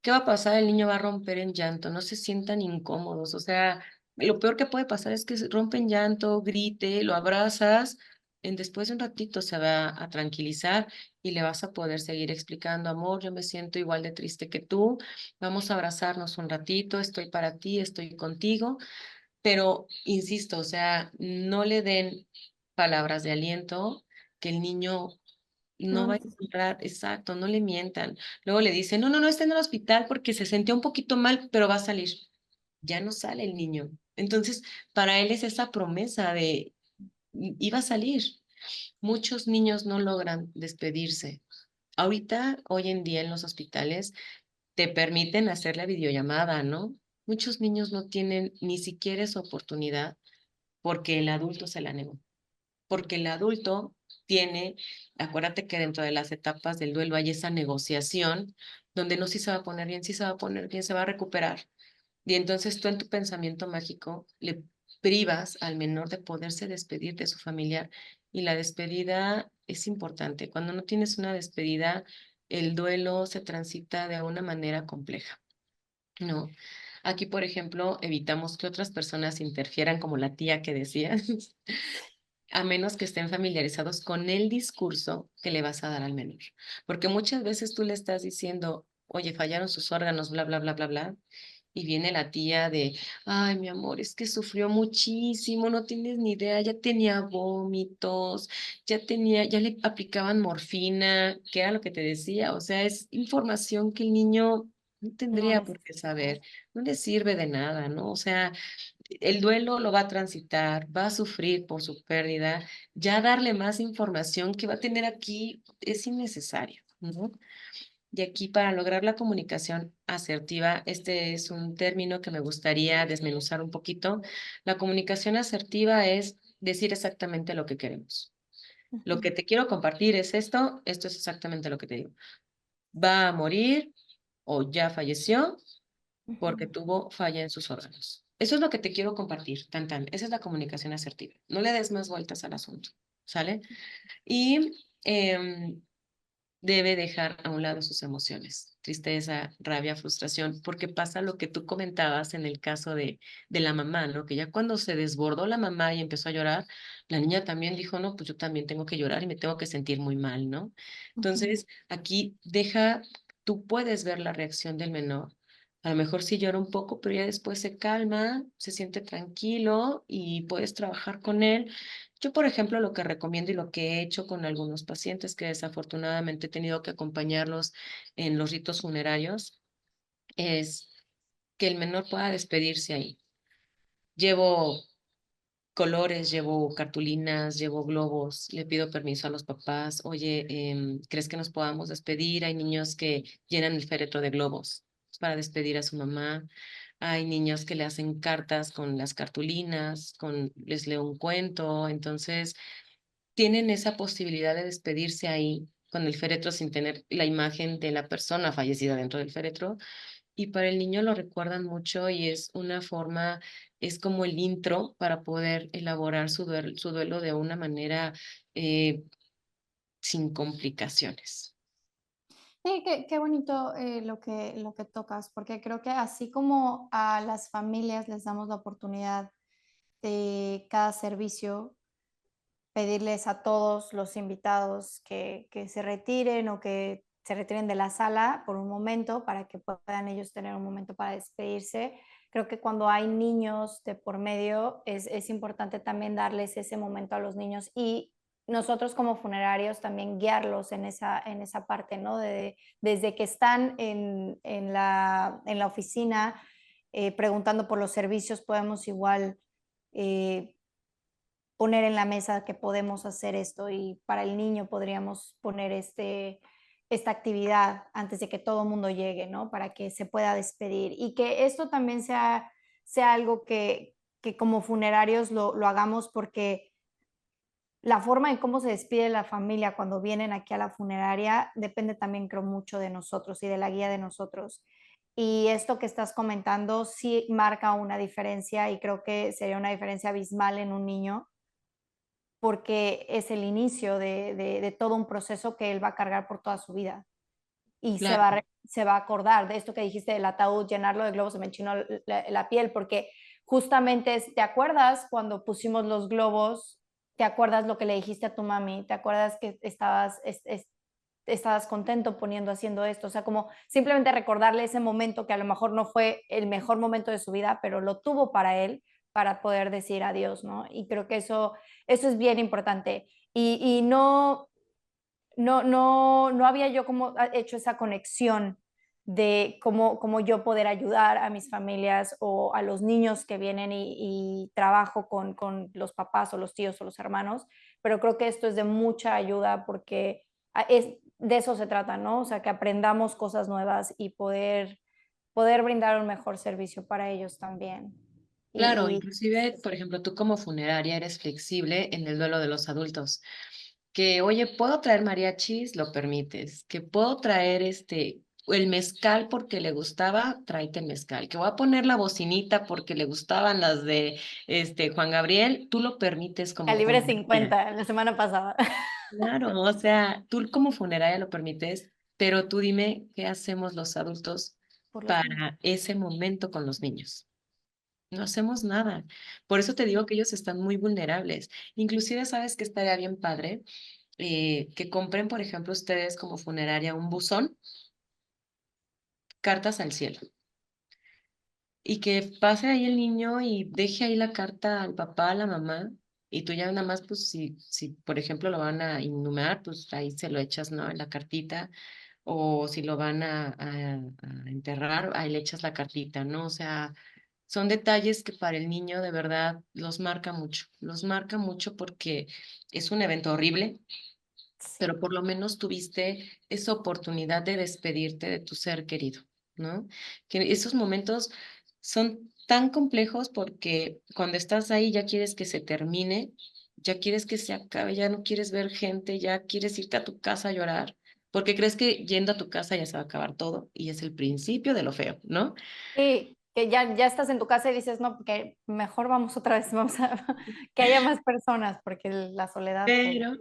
¿Qué va a pasar? El niño va a romper en llanto, no se sientan incómodos, o sea, lo peor que puede pasar es que se rompe en llanto, grite, lo abrazas, después de un ratito se va a tranquilizar y le vas a poder seguir explicando, amor, yo me siento igual de triste que tú, vamos a abrazarnos un ratito, estoy para ti, estoy contigo, pero insisto, o sea, no le den palabras de aliento que el niño no No va a necesito. encontrar, exacto, no le mientan. Luego le dicen, no, no, no, está en el hospital porque se sentía un poquito mal, pero va a salir. Ya no sale el niño. Entonces, para él es esa promesa de, iba a salir. Muchos niños no logran despedirse. Ahorita, hoy en día en los hospitales, te permiten hacer la videollamada, ¿no? Muchos niños no tienen ni siquiera esa oportunidad porque el adulto se la negó, porque el adulto tiene, acuérdate que dentro de las etapas del duelo hay esa negociación donde no si se va a poner bien, si se va a poner bien, se va a recuperar. Y entonces tú en tu pensamiento mágico le privas al menor de poderse despedir de su familiar y la despedida es importante. Cuando no tienes una despedida, el duelo se transita de una manera compleja. No. Aquí, por ejemplo, evitamos que otras personas interfieran, como la tía que decías, a menos que estén familiarizados con el discurso que le vas a dar al menor. Porque muchas veces tú le estás diciendo, oye, fallaron sus órganos, bla, bla, bla, bla, bla. Y viene la tía de, ay, mi amor, es que sufrió muchísimo, no tienes ni idea, ya tenía vómitos, ya le aplicaban morfina, que era lo que te decía. O sea, es información que el niño no No tendría por qué necesito. saber, no le sirve de nada, ¿no? O sea, el duelo lo va a transitar, va a sufrir por su pérdida, ya darle más información que va a tener aquí es innecesario, ¿no? Y aquí para lograr la comunicación asertiva, este es un término que me gustaría desmenuzar un poquito. La comunicación asertiva es decir exactamente lo que queremos. Lo que Ujú, te quiero compartir es esto es exactamente lo que te digo. Va a morir o ya falleció porque ujú. tuvo falla en sus órganos. Eso es lo que te quiero compartir, tan tan. Esa es la comunicación asertiva. No le des más vueltas al asunto, ¿sale? Y debe dejar a un lado sus emociones, tristeza, rabia, frustración, porque pasa lo que tú comentabas en el caso de la mamá, ¿no? Que ya cuando se desbordó la mamá y empezó a llorar, la niña también dijo, no, pues yo también tengo que llorar y me tengo que sentir muy mal, ¿no? Ujú. Entonces, aquí tú puedes ver la reacción del menor. A lo mejor sí llora un poco, pero ya después se calma, se siente tranquilo y puedes trabajar con él. Yo, por ejemplo, lo que recomiendo y lo que he hecho con algunos pacientes que desafortunadamente he tenido que acompañarlos en los ritos funerarios es que el menor pueda despedirse ahí. Llevo colores, llevo cartulinas, llevo globos, le pido permiso a los papás, oye, ¿crees que nos podamos despedir? Hay niños que llenan el féretro de globos para despedir a su mamá. Hay niños que le hacen cartas con las cartulinas, les leo un cuento. Entonces, tienen esa posibilidad de despedirse ahí con el féretro sin tener la imagen de la persona fallecida dentro del féretro. Y para el niño lo recuerdan mucho y es una forma, es como el intro para poder elaborar su duelo de una manera eh, sin complicaciones. Sí, qué bonito lo que tocas, porque creo que así como a las familias les damos la oportunidad de cada servicio, pedirles a todos los invitados que se retiren o que se retiren de la sala por un momento para que puedan ellos tener un momento para despedirse. Creo que cuando hay niños de por medio es importante también darles ese momento a los niños y nosotros como funerarios también guiarlos en esa parte, ¿no? Desde que están en la oficina preguntando por los servicios, podemos igual eh, poner en la mesa que podemos hacer esto y para el niño podríamos poner esta actividad antes de que todo el mundo llegue, ¿no? Para que se pueda despedir y que esto también sea algo que como funerarios lo hagamos porque la forma en cómo se despide la familia cuando vienen aquí a la funeraria depende también, creo, mucho de nosotros y de la guía de nosotros. Y esto que estás comentando sí marca una diferencia y creo que sería una diferencia abismal en un niño porque es el inicio de todo un proceso que él va a cargar por toda su vida y Claro, se va a acordar de esto que dijiste del ataúd, llenarlo de globos, se me enchinó la piel, porque justamente ¿te acuerdas cuando pusimos los globos? ¿Te acuerdas lo que le dijiste a tu mami? ¿Te acuerdas que estabas contento poniendo, haciendo esto? O sea, como simplemente recordarle ese momento que a lo mejor no fue el mejor momento de su vida, pero lo tuvo para él, para poder decir adiós, ¿no? Y creo que eso es bien importante. Y no había yo como hecho esa conexión de cómo yo poder ayudar a mis familias o a los niños que vienen y trabajo con los papás o los tíos o los hermanos, pero creo que esto es de mucha ayuda porque de eso se trata, ¿no? O sea, que aprendamos cosas nuevas y poder brindar un mejor servicio para ellos también. claro, Y inclusive, por ejemplo, tú como funeraria eres flexible en el duelo de los adultos. Que, oye, ¿puedo traer mariachis? Lo permites. Que puedo traer el mezcal porque le gustaba, tráete el mezcal. Que voy a poner la bocinita porque le gustaban las de Juan Gabriel, tú lo permites como calibre funeraria. 50 la semana pasada. Claro, o sea, tú como funeraria lo permites, pero tú dime qué hacemos los adultos Por los niños. para ese momento con los niños. No hacemos nada. Por eso te digo que ellos están muy vulnerables. Inclusive, ¿sabes que estaría bien padre? Que compren, por ejemplo, ustedes como funeraria un buzón, cartas al cielo, y que pase ahí el niño y deje ahí la carta al papá, a la mamá, y tú ya nada más, pues si por ejemplo lo van a inhumar, pues ahí se lo echas, ¿no? En la cartita, o si lo van a enterrar, ahí le echas la cartita, ¿no? O sea, son detalles que para el niño de verdad los marca mucho porque es un evento horrible, pero Sí, por lo menos tuviste esa oportunidad de despedirte de tu ser querido, ¿no? Que esos momentos son tan complejos porque cuando estás ahí ya quieres que se termine, ya quieres que se acabe, ya no quieres ver gente, ya quieres irte a tu casa a llorar, porque crees que yendo a tu casa ya se va a acabar todo y es el principio de lo feo, ¿no? sí, que ya estás en tu casa y dices, no, porque mejor vamos otra vez, vamos a que haya más personas, porque la soledad, pues,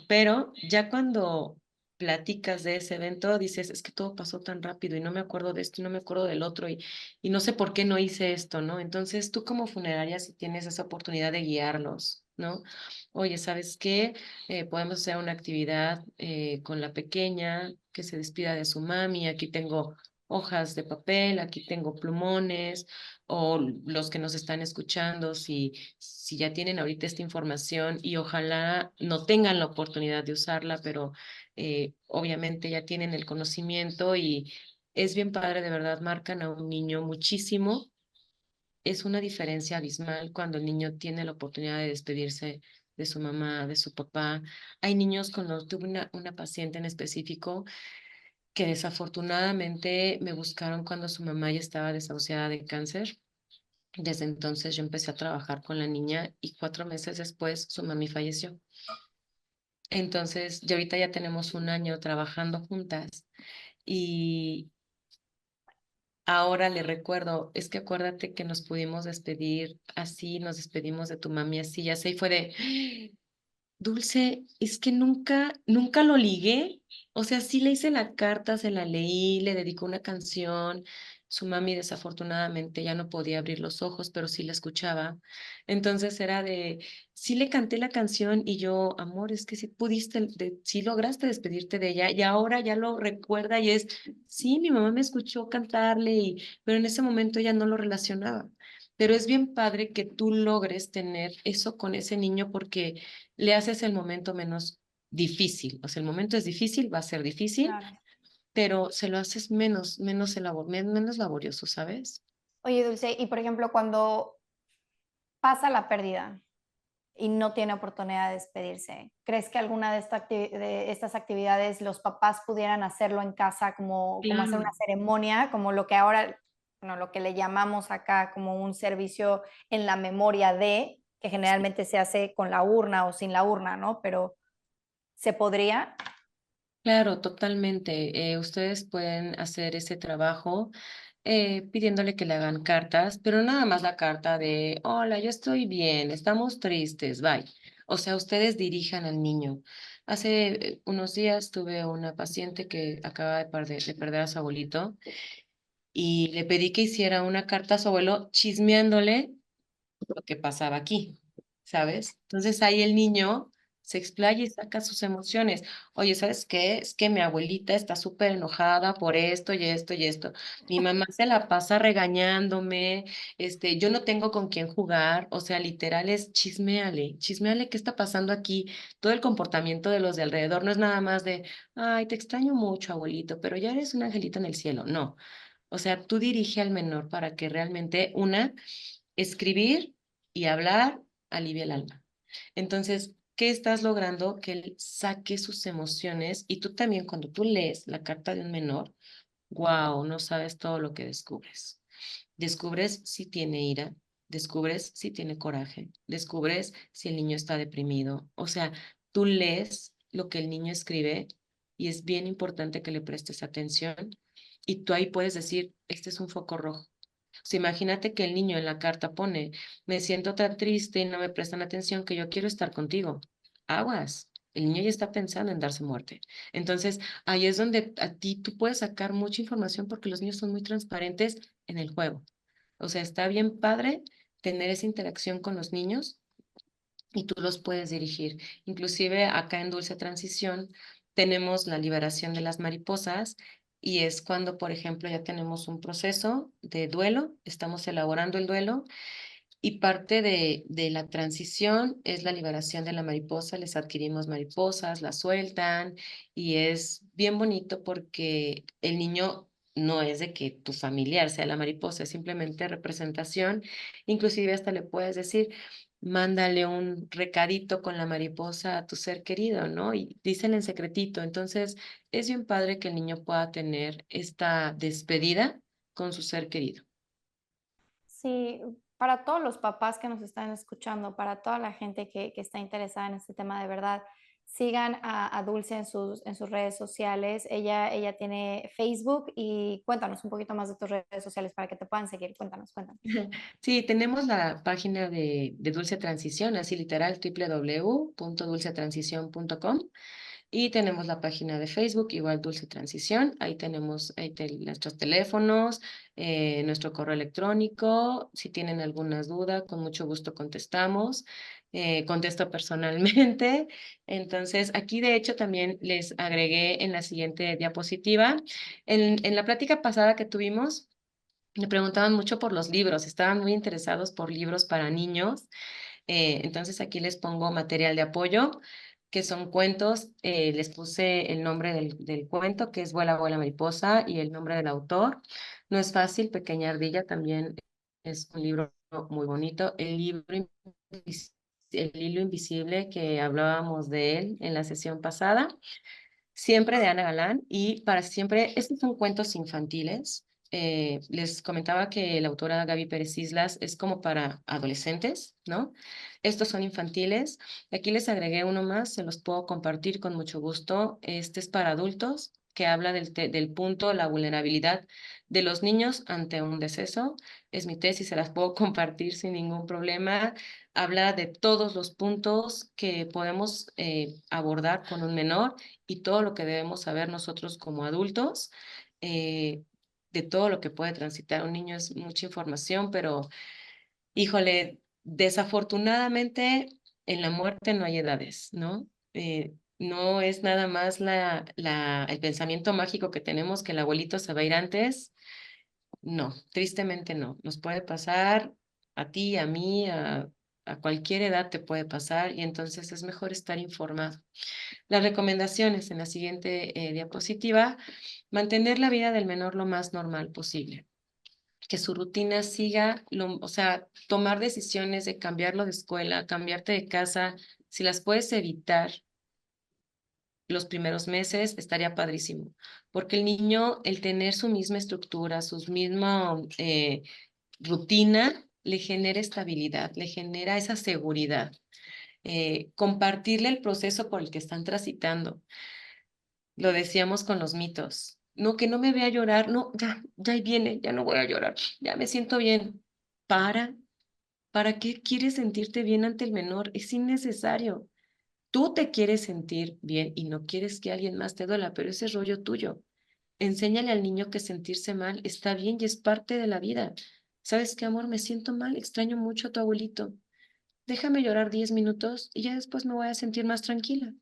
Pero ya cuando platicas de ese evento, dices, es que todo pasó tan rápido y no me acuerdo de esto y no me acuerdo del otro y no sé por qué no hice esto, ¿no? Entonces tú como funeraria si tienes esa oportunidad de guiarlos, ¿no? Oye, ¿sabes qué? Podemos hacer una actividad con la pequeña que se despida de su mami, aquí tengo hojas de papel, aquí tengo plumones, o los que nos están escuchando, si ya tienen ahorita esta información y ojalá no tengan la oportunidad de usarla, pero obviamente ya tienen el conocimiento y es bien padre, de verdad, marcan a un niño muchísimo. Es una diferencia abismal cuando el niño tiene la oportunidad de despedirse de su mamá, de su papá. Hay niños con los, tuve una paciente en específico que desafortunadamente me buscaron cuando su mamá ya estaba desahuciada de cáncer. Desde entonces yo empecé a trabajar con la niña y 4 meses después su mami falleció. Entonces, ya ahorita ya tenemos un año trabajando juntas y ahora le recuerdo, es que acuérdate que nos pudimos despedir así, nos despedimos de tu mami así, ya sé, y fue de, Dulce, es que nunca lo ligué. O sea, sí le hice la carta, se la leí, le dedicó una canción. Su mami desafortunadamente ya no podía abrir los ojos, pero sí la escuchaba. Entonces era sí le canté la canción y yo, amor, es que sí pudiste, sí lograste despedirte de ella y ahora ya lo recuerda y sí, mi mamá me escuchó cantarle, pero en ese momento ella no lo relacionaba. Pero es bien padre que tú logres tener eso con ese niño porque le haces el momento menos difícil. O sea, el momento es difícil, va a ser difícil, claro. pero se lo haces menos laborioso, ¿sabes? Oye, Dulce, y por ejemplo, cuando pasa la pérdida y no tiene oportunidad de despedirse, ¿crees que alguna de estas actividades los papás pudieran hacerlo en casa, como hacer una Claro. ceremonia, como lo que ahora, bueno, lo que le llamamos acá como un servicio en la memoria de, que Sí. generalmente se hace con la urna o sin la urna, ¿no? Pero ¿se podría? Claro, totalmente. Ustedes pueden hacer ese trabajo pidiéndole que le hagan cartas, pero nada más la carta de, hola, yo estoy bien, estamos tristes, bye. O sea, ustedes dirijan al niño. Hace unos días tuve una paciente que acaba de perder a su abuelito y le pedí que hiciera una carta a su abuelo chismeándole lo que pasaba aquí, ¿sabes? Entonces ahí el niño se explaya y saca sus emociones. Oye, ¿sabes qué? Es que mi abuelita está súper enojada por esto y esto y esto. Mi mamá se la pasa regañándome, yo no tengo con quién jugar, o sea, literal es chisméale, chisméale qué está pasando aquí. Todo el comportamiento de los de alrededor no es nada más de, ay, te extraño mucho, abuelito, pero ya eres un angelito en el cielo. No. O sea, tú dirige al menor para que realmente escribir y hablar alivia el alma. Entonces, ¿qué estás logrando? Que él saque sus emociones y tú también cuando tú lees la carta de un menor, wow, no sabes todo lo que descubres. Descubres si tiene ira, descubres si tiene coraje, descubres si el niño está deprimido. O sea, tú lees lo que el niño escribe y es bien importante que le prestes atención y tú ahí puedes decir, este es un foco rojo. O sea, imagínate que el niño en la carta pone, me siento tan triste y no me prestan atención que yo quiero estar contigo. Aguas. El niño ya está pensando en darse muerte. Entonces, ahí es donde a ti tú puedes sacar mucha información porque los niños son muy transparentes en el juego. O sea, está bien padre tener esa interacción con los niños y tú los puedes dirigir. Inclusive acá en Dulce Transición tenemos la liberación de las mariposas y es cuando, por ejemplo, ya tenemos un proceso de duelo, estamos elaborando el duelo y parte de la transición es la liberación de la mariposa. Les adquirimos mariposas, las sueltan y es bien bonito porque el niño no es de que tu familiar sea la mariposa, es simplemente representación. Inclusive hasta le puedes decir, mándale un recadito con la mariposa a tu ser querido, ¿no? Y díselo en secretito. Entonces, es bien padre que el niño pueda tener esta despedida con su ser querido. Sí, para todos los papás que nos están escuchando, para toda la gente que está interesada en este tema, de verdad, sigan a Dulce en sus redes sociales. Ella tiene Facebook y cuéntanos un poquito más de tus redes sociales para que te puedan seguir. Cuéntanos, cuéntanos. Sí, tenemos la página de Dulce Transición, así literal, www.dulcetransición.com. Y tenemos la página de Facebook, igual Dulce Transición. Ahí tenemos nuestros teléfonos, nuestro correo electrónico. Si tienen alguna duda, con mucho gusto contestamos. Contesto personalmente. Entonces, aquí de hecho también les agregué en la siguiente diapositiva. En la plática pasada que tuvimos, me preguntaban mucho por los libros, estaban muy interesados por libros para niños. Entonces aquí les pongo material de apoyo, que son cuentos. Les puse el nombre del cuento, que es Vuela, vuela mariposa, y el nombre del autor. No es fácil, Pequeña Ardilla también es un libro muy bonito. El hilo invisible, que hablábamos de él en la sesión pasada, siempre de Ana Galán, y para siempre, estos son cuentos infantiles. Les comentaba que la autora Gaby Pérez Islas es como para adolescentes, ¿no? Estos son infantiles. Aquí les agregué uno más, se los puedo compartir con mucho gusto. Este es para adultos, que habla del punto, la vulnerabilidad de los niños ante un deceso. Es mi tesis, se las puedo compartir sin ningún problema. Habla de todos los puntos que podemos abordar con un menor y todo lo que debemos saber nosotros como adultos, eh, de todo lo que puede transitar un niño. Es mucha información, pero híjole, desafortunadamente en la muerte no hay edades, ¿no? No es nada más el pensamiento mágico que tenemos que el abuelito se va a ir antes. No, tristemente no. Nos puede pasar a ti, a mí, a cualquier edad te puede pasar y entonces es mejor estar informado. Las recomendaciones en la siguiente diapositiva: mantener la vida del menor lo más normal posible, que su rutina siga, o sea, tomar decisiones de cambiarlo de escuela, cambiarte de casa, si las puedes evitar los primeros meses, estaría padrísimo, porque el niño, el tener su misma estructura, su misma rutina, le genera estabilidad, le genera esa seguridad. Compartirle el proceso por el que están transitando. Lo decíamos con los mitos. No, que no me vea llorar. No, ya, ya ahí viene, ya no voy a llorar. Ya me siento bien. Para, ¿Para qué quieres sentirte bien ante el menor? Es innecesario. Tú te quieres sentir bien y no quieres que alguien más te duela, pero ese es rollo tuyo. Enséñale al niño que sentirse mal está bien y es parte de la vida. ¿Sabes qué, amor? Me siento mal, extraño mucho a tu abuelito. Déjame llorar 10 minutos y ya después me voy a sentir más tranquila.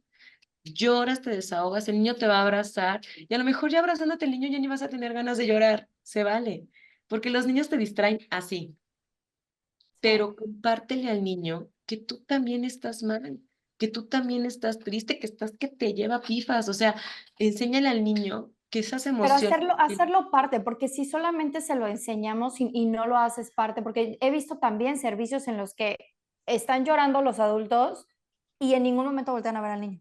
Lloras, te desahogas, el niño te va a abrazar y a lo mejor ya abrazándote el niño ya ni vas a tener ganas de llorar. Se vale, porque los niños te distraen así, Sí. pero compártele al niño que tú también estás mal, que tú también estás triste, que te lleva pifas, o sea, enséñale al niño que esas Pero emociones. hacerlo parte, porque si solamente se lo enseñamos y no lo haces parte, porque he visto también servicios en los que están llorando los adultos y en ningún momento voltean a ver al niño.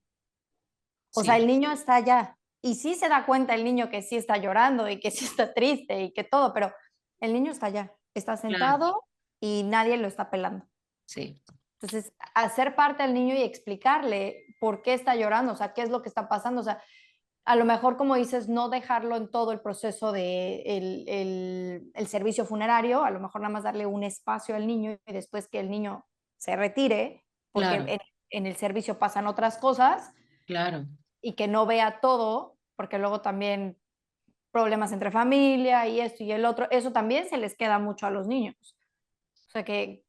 O sea, el Sí, niño está allá y sí se da cuenta el niño que sí está llorando y que sí está triste y que todo, pero el niño está allá, está claro, sentado y nadie lo está pelando. sí, Entonces, hacer parte al niño y explicarle por qué está llorando, o sea, qué es lo que está pasando, o sea, a lo mejor, como dices, no dejarlo en todo el proceso de el servicio funerario, a lo mejor nada más darle un espacio al niño y después que el niño se retire, porque claro, en el servicio pasan otras cosas claro, y que no vea todo, porque luego también problemas entre familia y esto y el otro, eso también se les queda mucho a los niños. O sea, que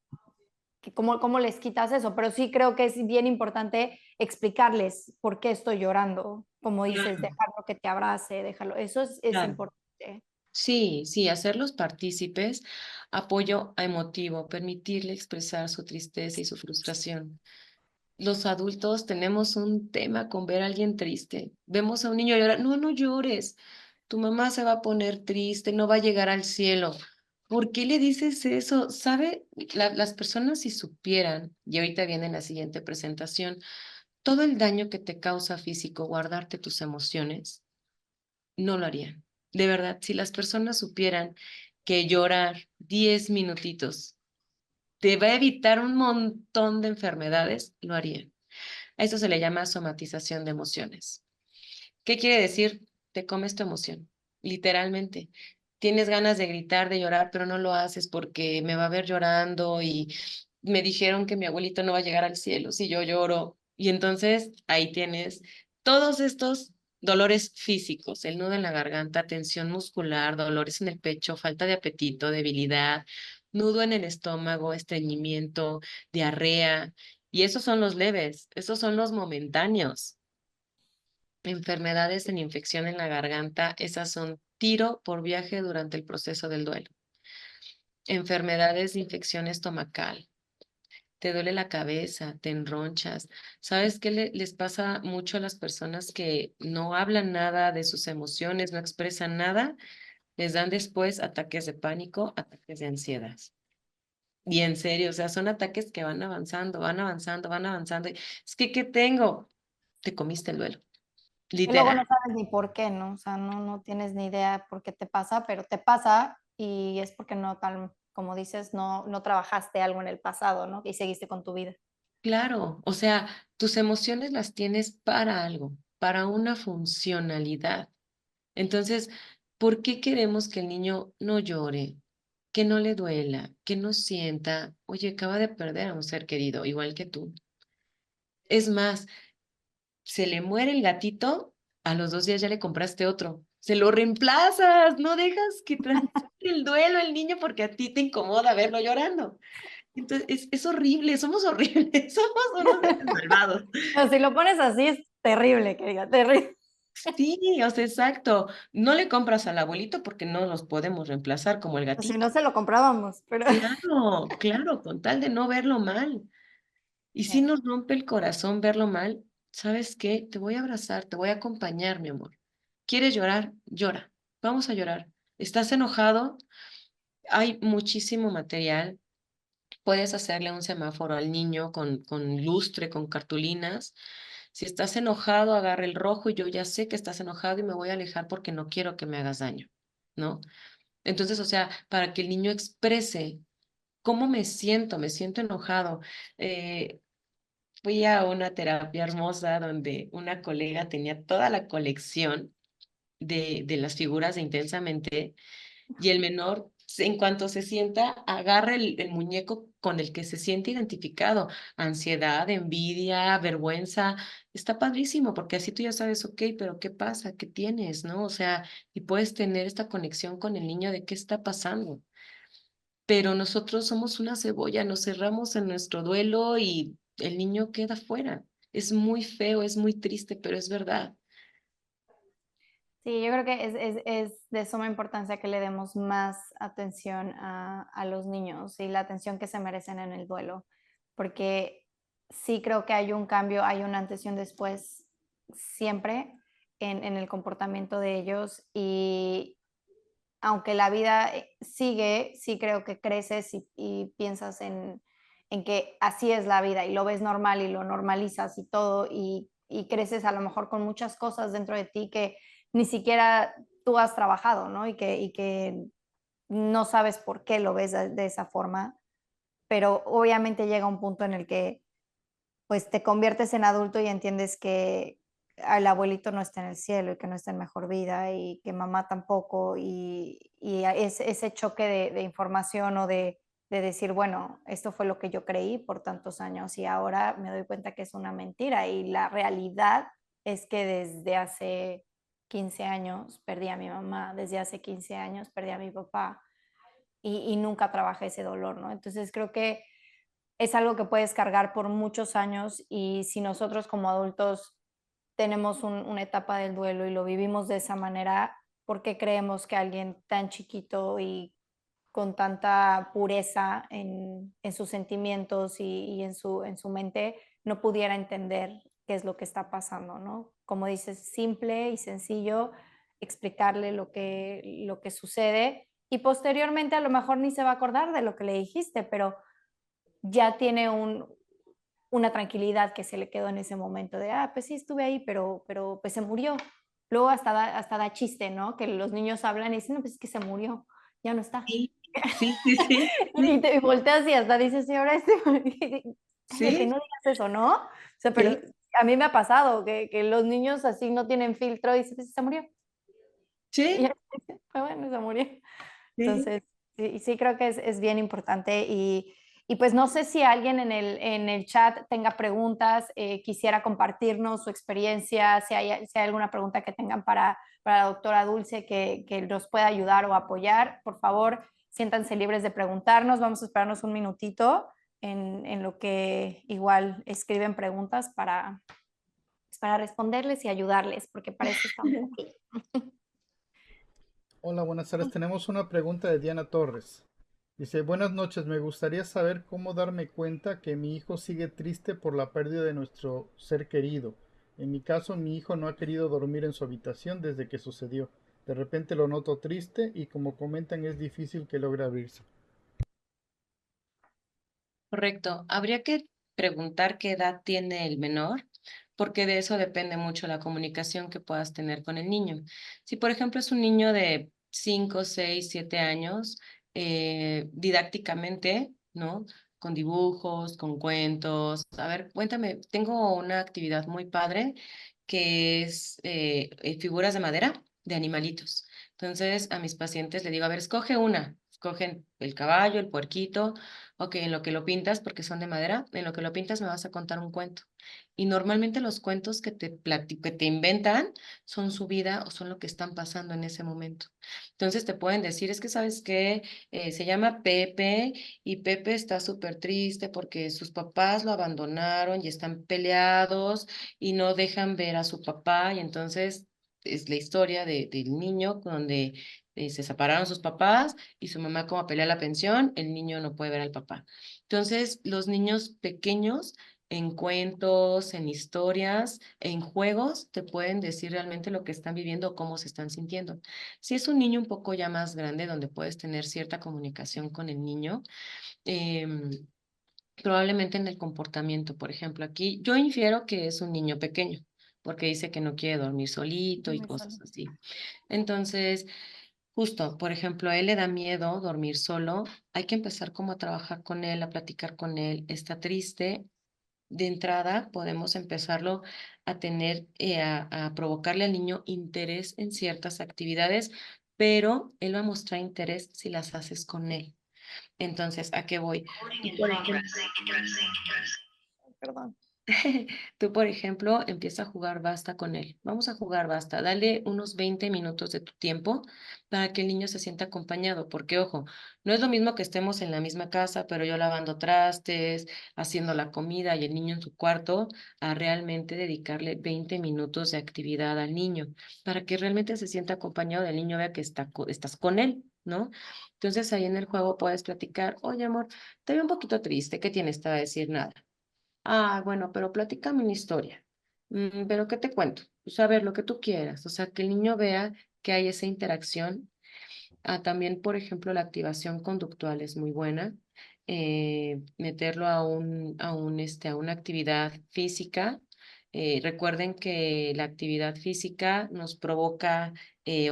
cómo les quitas eso, pero sí creo que es bien importante explicarles por qué estoy llorando, como dices, claro, dejarlo que te abrace, déjalo, eso es claro. importante. Sí, sí, hacerlos partícipes, apoyo emotivo, permitirle expresar su tristeza y su frustración. Los adultos tenemos un tema con ver a alguien triste. Vemos a un niño llorar, no, no llores, tu mamá se va a poner triste, no va a llegar al cielo. ¿Por qué le dices eso? ¿Sabe? Las personas si supieran, y ahorita viene la siguiente presentación, todo el daño que te causa físico guardarte tus emociones, no lo harían. De verdad, si las personas supieran que llorar 10 minutitos te va a evitar un montón de enfermedades, lo harían. A eso se le llama somatización de emociones. ¿Qué quiere decir? Te comes tu emoción, literalmente. Tienes ganas de gritar, de llorar, pero no lo haces porque me va a ver llorando y me dijeron que mi abuelito no va a llegar al cielo si yo lloro. Y entonces ahí tienes todos estos dolores físicos, el nudo en la garganta, tensión muscular, dolores en el pecho, falta de apetito, debilidad, nudo en el estómago, estreñimiento, diarrea. Y esos son los leves, esos son los momentáneos. Enfermedades en infección en la garganta, esas son tiro por viaje durante el proceso del duelo. Enfermedades de infección estomacal, te duele la cabeza, te enronchas. ¿Sabes qué les pasa mucho a las personas que no hablan nada de sus emociones, no expresan nada? Les dan después ataques de pánico, ataques de ansiedad. Y en serio, o sea, son ataques que van avanzando, van avanzando, van avanzando. Es que, ¿qué tengo? Te comiste el duelo, Y luego literal. no sabes ni por qué, ¿no? O sea, no tienes ni idea por qué te pasa, pero te pasa y es porque no, tal, como dices, no trabajaste algo en el pasado, ¿no? Y seguiste con tu vida. Claro, o sea, tus emociones las tienes para algo, para una funcionalidad. Entonces, ¿por qué queremos que el niño no llore, que no le duela, que no sienta, oye, acaba de perder a un ser querido, igual que tú? Es más, se le muere el gatito, a los 2 días ya le compraste otro. Se lo reemplazas, no dejas que transite el duelo el niño porque a ti te incomoda verlo llorando. Entonces, es horrible, somos horribles, somos unos seres malvados. No, si lo pones así es terrible, que diga, terrible. Sí, o sea, exacto. No le compras al abuelito porque no los podemos reemplazar como el Si gatito. no se lo comprábamos, pero... Claro, claro, con tal de no verlo mal. Y si nos rompe el corazón verlo mal, ¿sabes qué? Te voy a abrazar, te voy a acompañar, mi amor. ¿Quieres llorar? Llora. Vamos a llorar. ¿Estás enojado? Hay muchísimo material. Puedes hacerle un semáforo al niño con lustre, con cartulinas. Si estás enojado, agarra el rojo y yo ya sé que estás enojado y me voy a alejar porque no quiero que me hagas daño, ¿no? Entonces, o sea, para que el niño exprese cómo me siento enojado. Eh, Fui a una terapia hermosa donde una colega tenía toda la colección de las figuras de Intensamente y el menor, en cuanto se sienta, agarra el muñeco con el que se siente identificado, ansiedad, envidia, vergüenza. Está padrísimo porque así tú ya sabes, ok, pero ¿qué pasa? ¿Qué tienes? ¿No? O sea, y puedes tener esta conexión con el niño de qué está pasando. Pero nosotros somos una cebolla, nos cerramos en nuestro duelo y el niño queda fuera. Es muy feo, es muy triste, pero es verdad. Sí, yo creo que es de suma importancia que le demos más atención a los niños y la atención que se merecen en el duelo, porque sí creo que hay un cambio, hay un antes y un después siempre en el comportamiento de ellos y aunque la vida sigue, sí creo que creces y piensas en que así es la vida y lo ves normal y lo normalizas y todo y creces a lo mejor con muchas cosas dentro de ti que ni siquiera tú has trabajado, ¿no? Y que no sabes por qué lo ves de esa forma, pero obviamente llega un punto en el que pues te conviertes en adulto y entiendes que el abuelito no está en el cielo y que no está en mejor vida y que mamá tampoco y ese choque de información o de decir, bueno, esto fue lo que yo creí por tantos años y ahora me doy cuenta que es una mentira y la realidad es que desde hace 15 años perdí a mi mamá, desde hace 15 años perdí a mi papá y nunca trabajé ese dolor, ¿no? Entonces creo que es algo que puedes cargar por muchos años y si nosotros como adultos tenemos una etapa del duelo y lo vivimos de esa manera, ¿por qué creemos que alguien tan chiquito y con tanta pureza en sus sentimientos y en su mente no pudiera entender qué es lo que está pasando, ¿no? Como dices, simple y sencillo, explicarle lo que sucede y posteriormente a lo mejor ni se va a acordar de lo que le dijiste, pero ya tiene una tranquilidad que se le quedó en ese momento de, ah, pues sí, estuve ahí, pero pues se murió. Luego hasta da chiste, ¿no? Que los niños hablan y dicen, no, pues es que se murió, ya no está. Sí, sí, sí, sí, Y sí, te volteas y hasta dices, sí, ahora este, cállate, sí, no digas eso, ¿no? O sea, pero sí, a mí me ha pasado que los niños así no tienen filtro y dicen, pues se murió. Y sí, ya, "Ah, bueno, se murió". sí. Entonces, sí, sí creo que es bien importante y pues no sé si alguien en el chat tenga preguntas, quisiera compartirnos su experiencia, si hay alguna pregunta que tengan para la doctora Dulce que nos pueda ayudar o apoyar, por favor, siéntanse libres de preguntarnos. Vamos a esperarnos un minutito en lo que igual escriben preguntas pues, para responderles y ayudarles, porque para eso estamos aquí. Hola, buenas tardes. Tenemos una pregunta de Diana Torres. Dice, buenas noches, me gustaría saber cómo darme cuenta que mi hijo sigue triste por la pérdida de nuestro ser querido. En mi caso, mi hijo no ha querido dormir en su habitación desde que sucedió. De repente lo noto triste y como comentan es difícil que logre abrirse. Correcto. Habría que preguntar qué edad tiene el menor, porque de eso depende mucho la comunicación que puedas tener con el niño. Si, por ejemplo, es un niño de 5, 6, 7 años, didácticamente, ¿no? Con dibujos, con cuentos. A ver, cuéntame, tengo una actividad muy padre que es figuras de madera de animalitos. Entonces, a mis pacientes le digo, a ver, escoge una. Escogen el caballo, el puerquito. Ok, en lo que lo pintas, porque son de madera, en lo que lo pintas me vas a contar un cuento. Y normalmente los cuentos que te inventan son su vida o son lo que están pasando en ese momento. Entonces te pueden decir, es que sabes que se llama Pepe y Pepe está súper triste porque sus papás lo abandonaron y están peleados y no dejan ver a su papá y entonces es la historia del niño donde se separaron sus papás y su mamá como pelea la pensión, el niño no puede ver al papá. Entonces, los niños pequeños en cuentos, en historias, en juegos, te pueden decir realmente lo que están viviendo o cómo se están sintiendo. Si es un niño un poco ya más grande, donde puedes tener cierta comunicación con el niño, probablemente en el comportamiento, por ejemplo, aquí yo infiero que es un niño pequeño, porque dice que no quiere dormir solito y Muy solo. cosas así. Entonces, justo, por ejemplo, a él le da miedo dormir solo, hay que empezar como a trabajar con él, a platicar con él, está triste. De entrada, podemos empezarlo a tener, a provocarle al niño interés en ciertas actividades, pero él va a mostrar interés si las haces con él. Entonces, ¿a qué voy? Tú, por ejemplo, Perdón. tú, por ejemplo, empieza a jugar basta con él. Vamos a jugar basta. Dale unos 20 minutos de tu tiempo para que el niño se sienta acompañado. Porque, ojo, no es lo mismo que estemos en la misma casa, pero yo lavando trastes, haciendo la comida y el niño en su cuarto, a realmente dedicarle 20 minutos de actividad al niño para que realmente se sienta acompañado del niño, vea que estás con él, ¿no? Entonces ahí en el juego puedes platicar, oye, amor, te veo un poquito triste, ¿qué tienes? Te va a decir nada. Ah, bueno, pero platícame una historia. Pero ¿qué te cuento? Pues a ver, lo que tú quieras. O sea, que el niño vea que hay esa interacción. También, por ejemplo, la activación conductual es muy buena. Meterlo a una actividad física. Recuerden que la actividad física nos provoca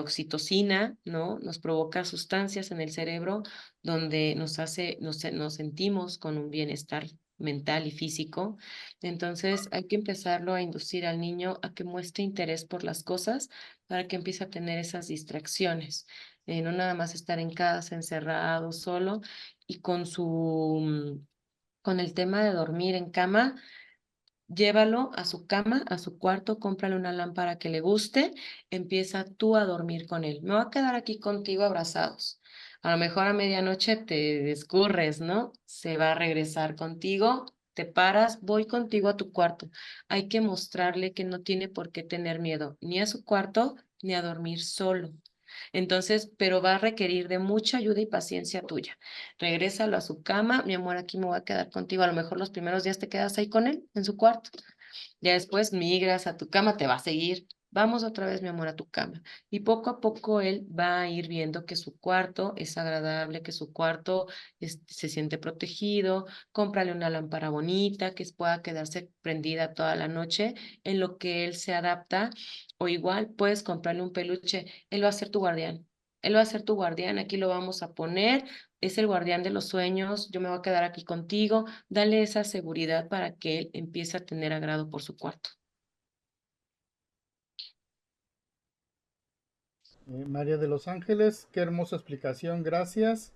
oxitocina, ¿no? Nos provoca sustancias en el cerebro donde nos sentimos con un bienestar mental y físico. Entonces, hay que empezarlo a inducir al niño a que muestre interés por las cosas para que empiece a tener esas distracciones, no nada más estar en casa, encerrado, solo, y con el tema de dormir en cama, llévalo a su cama, a su cuarto, cómprale una lámpara que le guste, empieza tú a dormir con él. Me voy a quedar aquí contigo abrazados. A lo mejor a medianoche te descurres, ¿no? Se va a regresar contigo, te paras, voy contigo a tu cuarto. Hay que mostrarle que no tiene por qué tener miedo ni a su cuarto ni a dormir solo. Entonces, pero va a requerir de mucha ayuda y paciencia tuya. Regrésalo a su cama, mi amor, aquí me voy a quedar contigo. A lo mejor los primeros días te quedas ahí con él, en su cuarto. Ya después migras a tu cama, te va a seguir. Vamos otra vez, mi amor, a tu cama. Y poco a poco él va a ir viendo que su cuarto es agradable, que su cuarto se siente protegido. Cómprale una lámpara bonita que pueda quedarse prendida toda la noche en lo que él se adapta. O igual puedes comprarle un peluche. Él va a ser tu guardián. Él va a ser tu guardián. Aquí lo vamos a poner. Es el guardián de los sueños. Yo me voy a quedar aquí contigo. Dale esa seguridad para que él empiece a tener agrado por su cuarto. María de los Ángeles, qué hermosa explicación, gracias.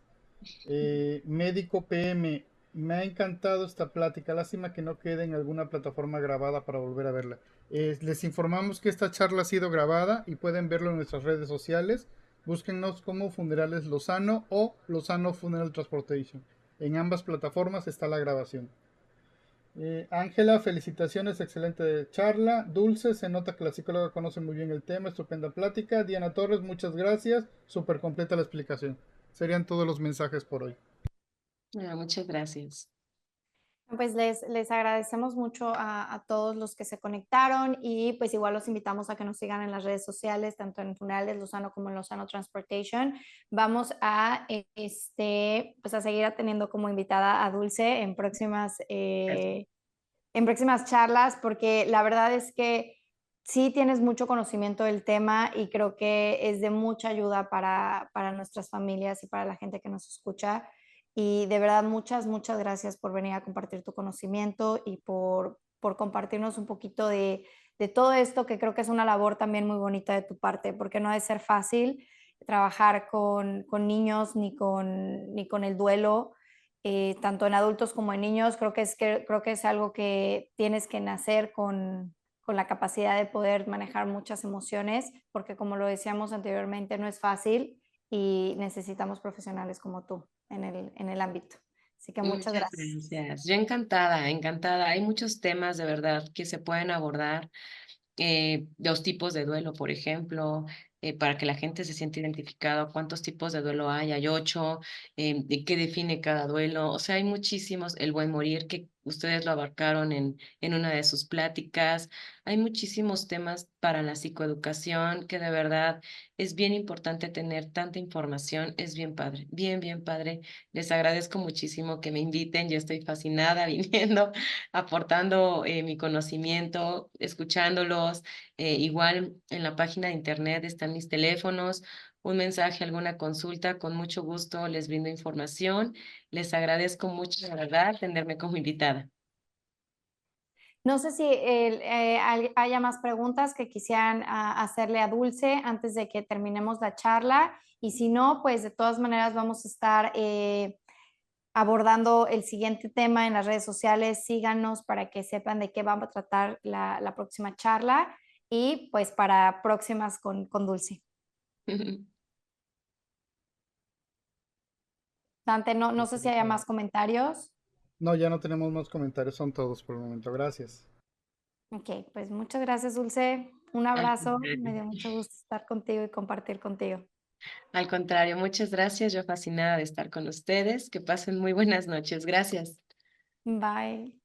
Médico PM, me ha encantado esta plática, lástima que no quede en alguna plataforma grabada para volver a verla. Les informamos que esta charla ha sido grabada y pueden verlo en nuestras redes sociales. Búsquennos como Funerales Lozano o Lozano Funeral Transportation. En ambas plataformas está la grabación. Ángela, felicitaciones, excelente charla. Dulce, se nota que la psicóloga conoce muy bien el tema, estupenda plática. Diana Torres, muchas gracias, súper completa la explicación. Serían todos los mensajes por hoy. Muchas gracias. Pues les agradecemos mucho a todos los que se conectaron y pues igual los invitamos a que nos sigan en las redes sociales, tanto en Funerales Lozano como en Lozano Transportation. Vamos a, pues a seguir teniendo como invitada a Dulce en próximas charlas, porque la verdad es que sí tienes mucho conocimiento del tema y creo que es de mucha ayuda para nuestras familias y para la gente que nos escucha. Y de verdad, muchas gracias por venir a compartir tu conocimiento y por compartirnos un poquito de todo esto, que creo que es una labor también muy bonita de tu parte, porque no ha de ser fácil trabajar con niños ni con el duelo, tanto en adultos como en niños. Creo que es algo que tienes que nacer con la capacidad de poder manejar muchas emociones, porque como lo decíamos anteriormente, no es fácil y necesitamos profesionales como tú en el ámbito. Así que muchas Muchas gracias. gracias. Yo encantada, encantada. Hay muchos temas de verdad que se pueden abordar. Los tipos de duelo, por ejemplo, para que la gente se sienta identificada. ¿Cuántos tipos de duelo hay? Hay 8. ¿De qué define cada duelo? O sea, hay muchísimos. El buen morir, que ustedes lo abarcaron en una de sus pláticas. Hay muchísimos temas para la psicoeducación que de verdad es bien importante tener tanta información. Es bien padre, bien, bien padre. Les agradezco muchísimo que me inviten. Yo estoy fascinada viniendo, aportando mi conocimiento, escuchándolos. Igual en la página de internet están mis teléfonos. Un mensaje, alguna consulta, con mucho gusto les brindo información. Les agradezco mucho, la verdad, tenerme como invitada. No sé si haya más preguntas que quisieran hacerle a Dulce antes de que terminemos la charla, y si no, pues de todas maneras vamos a estar abordando el siguiente tema en las redes sociales. Síganos para que sepan de qué vamos a tratar la próxima charla y pues para próximas con Dulce. Dante, no sé si haya más comentarios. No, ya no tenemos más comentarios, son todos por el momento. Gracias. Ok, pues muchas gracias, Dulce. Un Al abrazo. Me contrario. dio mucho gusto estar contigo y compartir contigo. Al contrario, muchas gracias. Yo fascinada de estar con ustedes. Que pasen muy buenas noches. Gracias. Bye.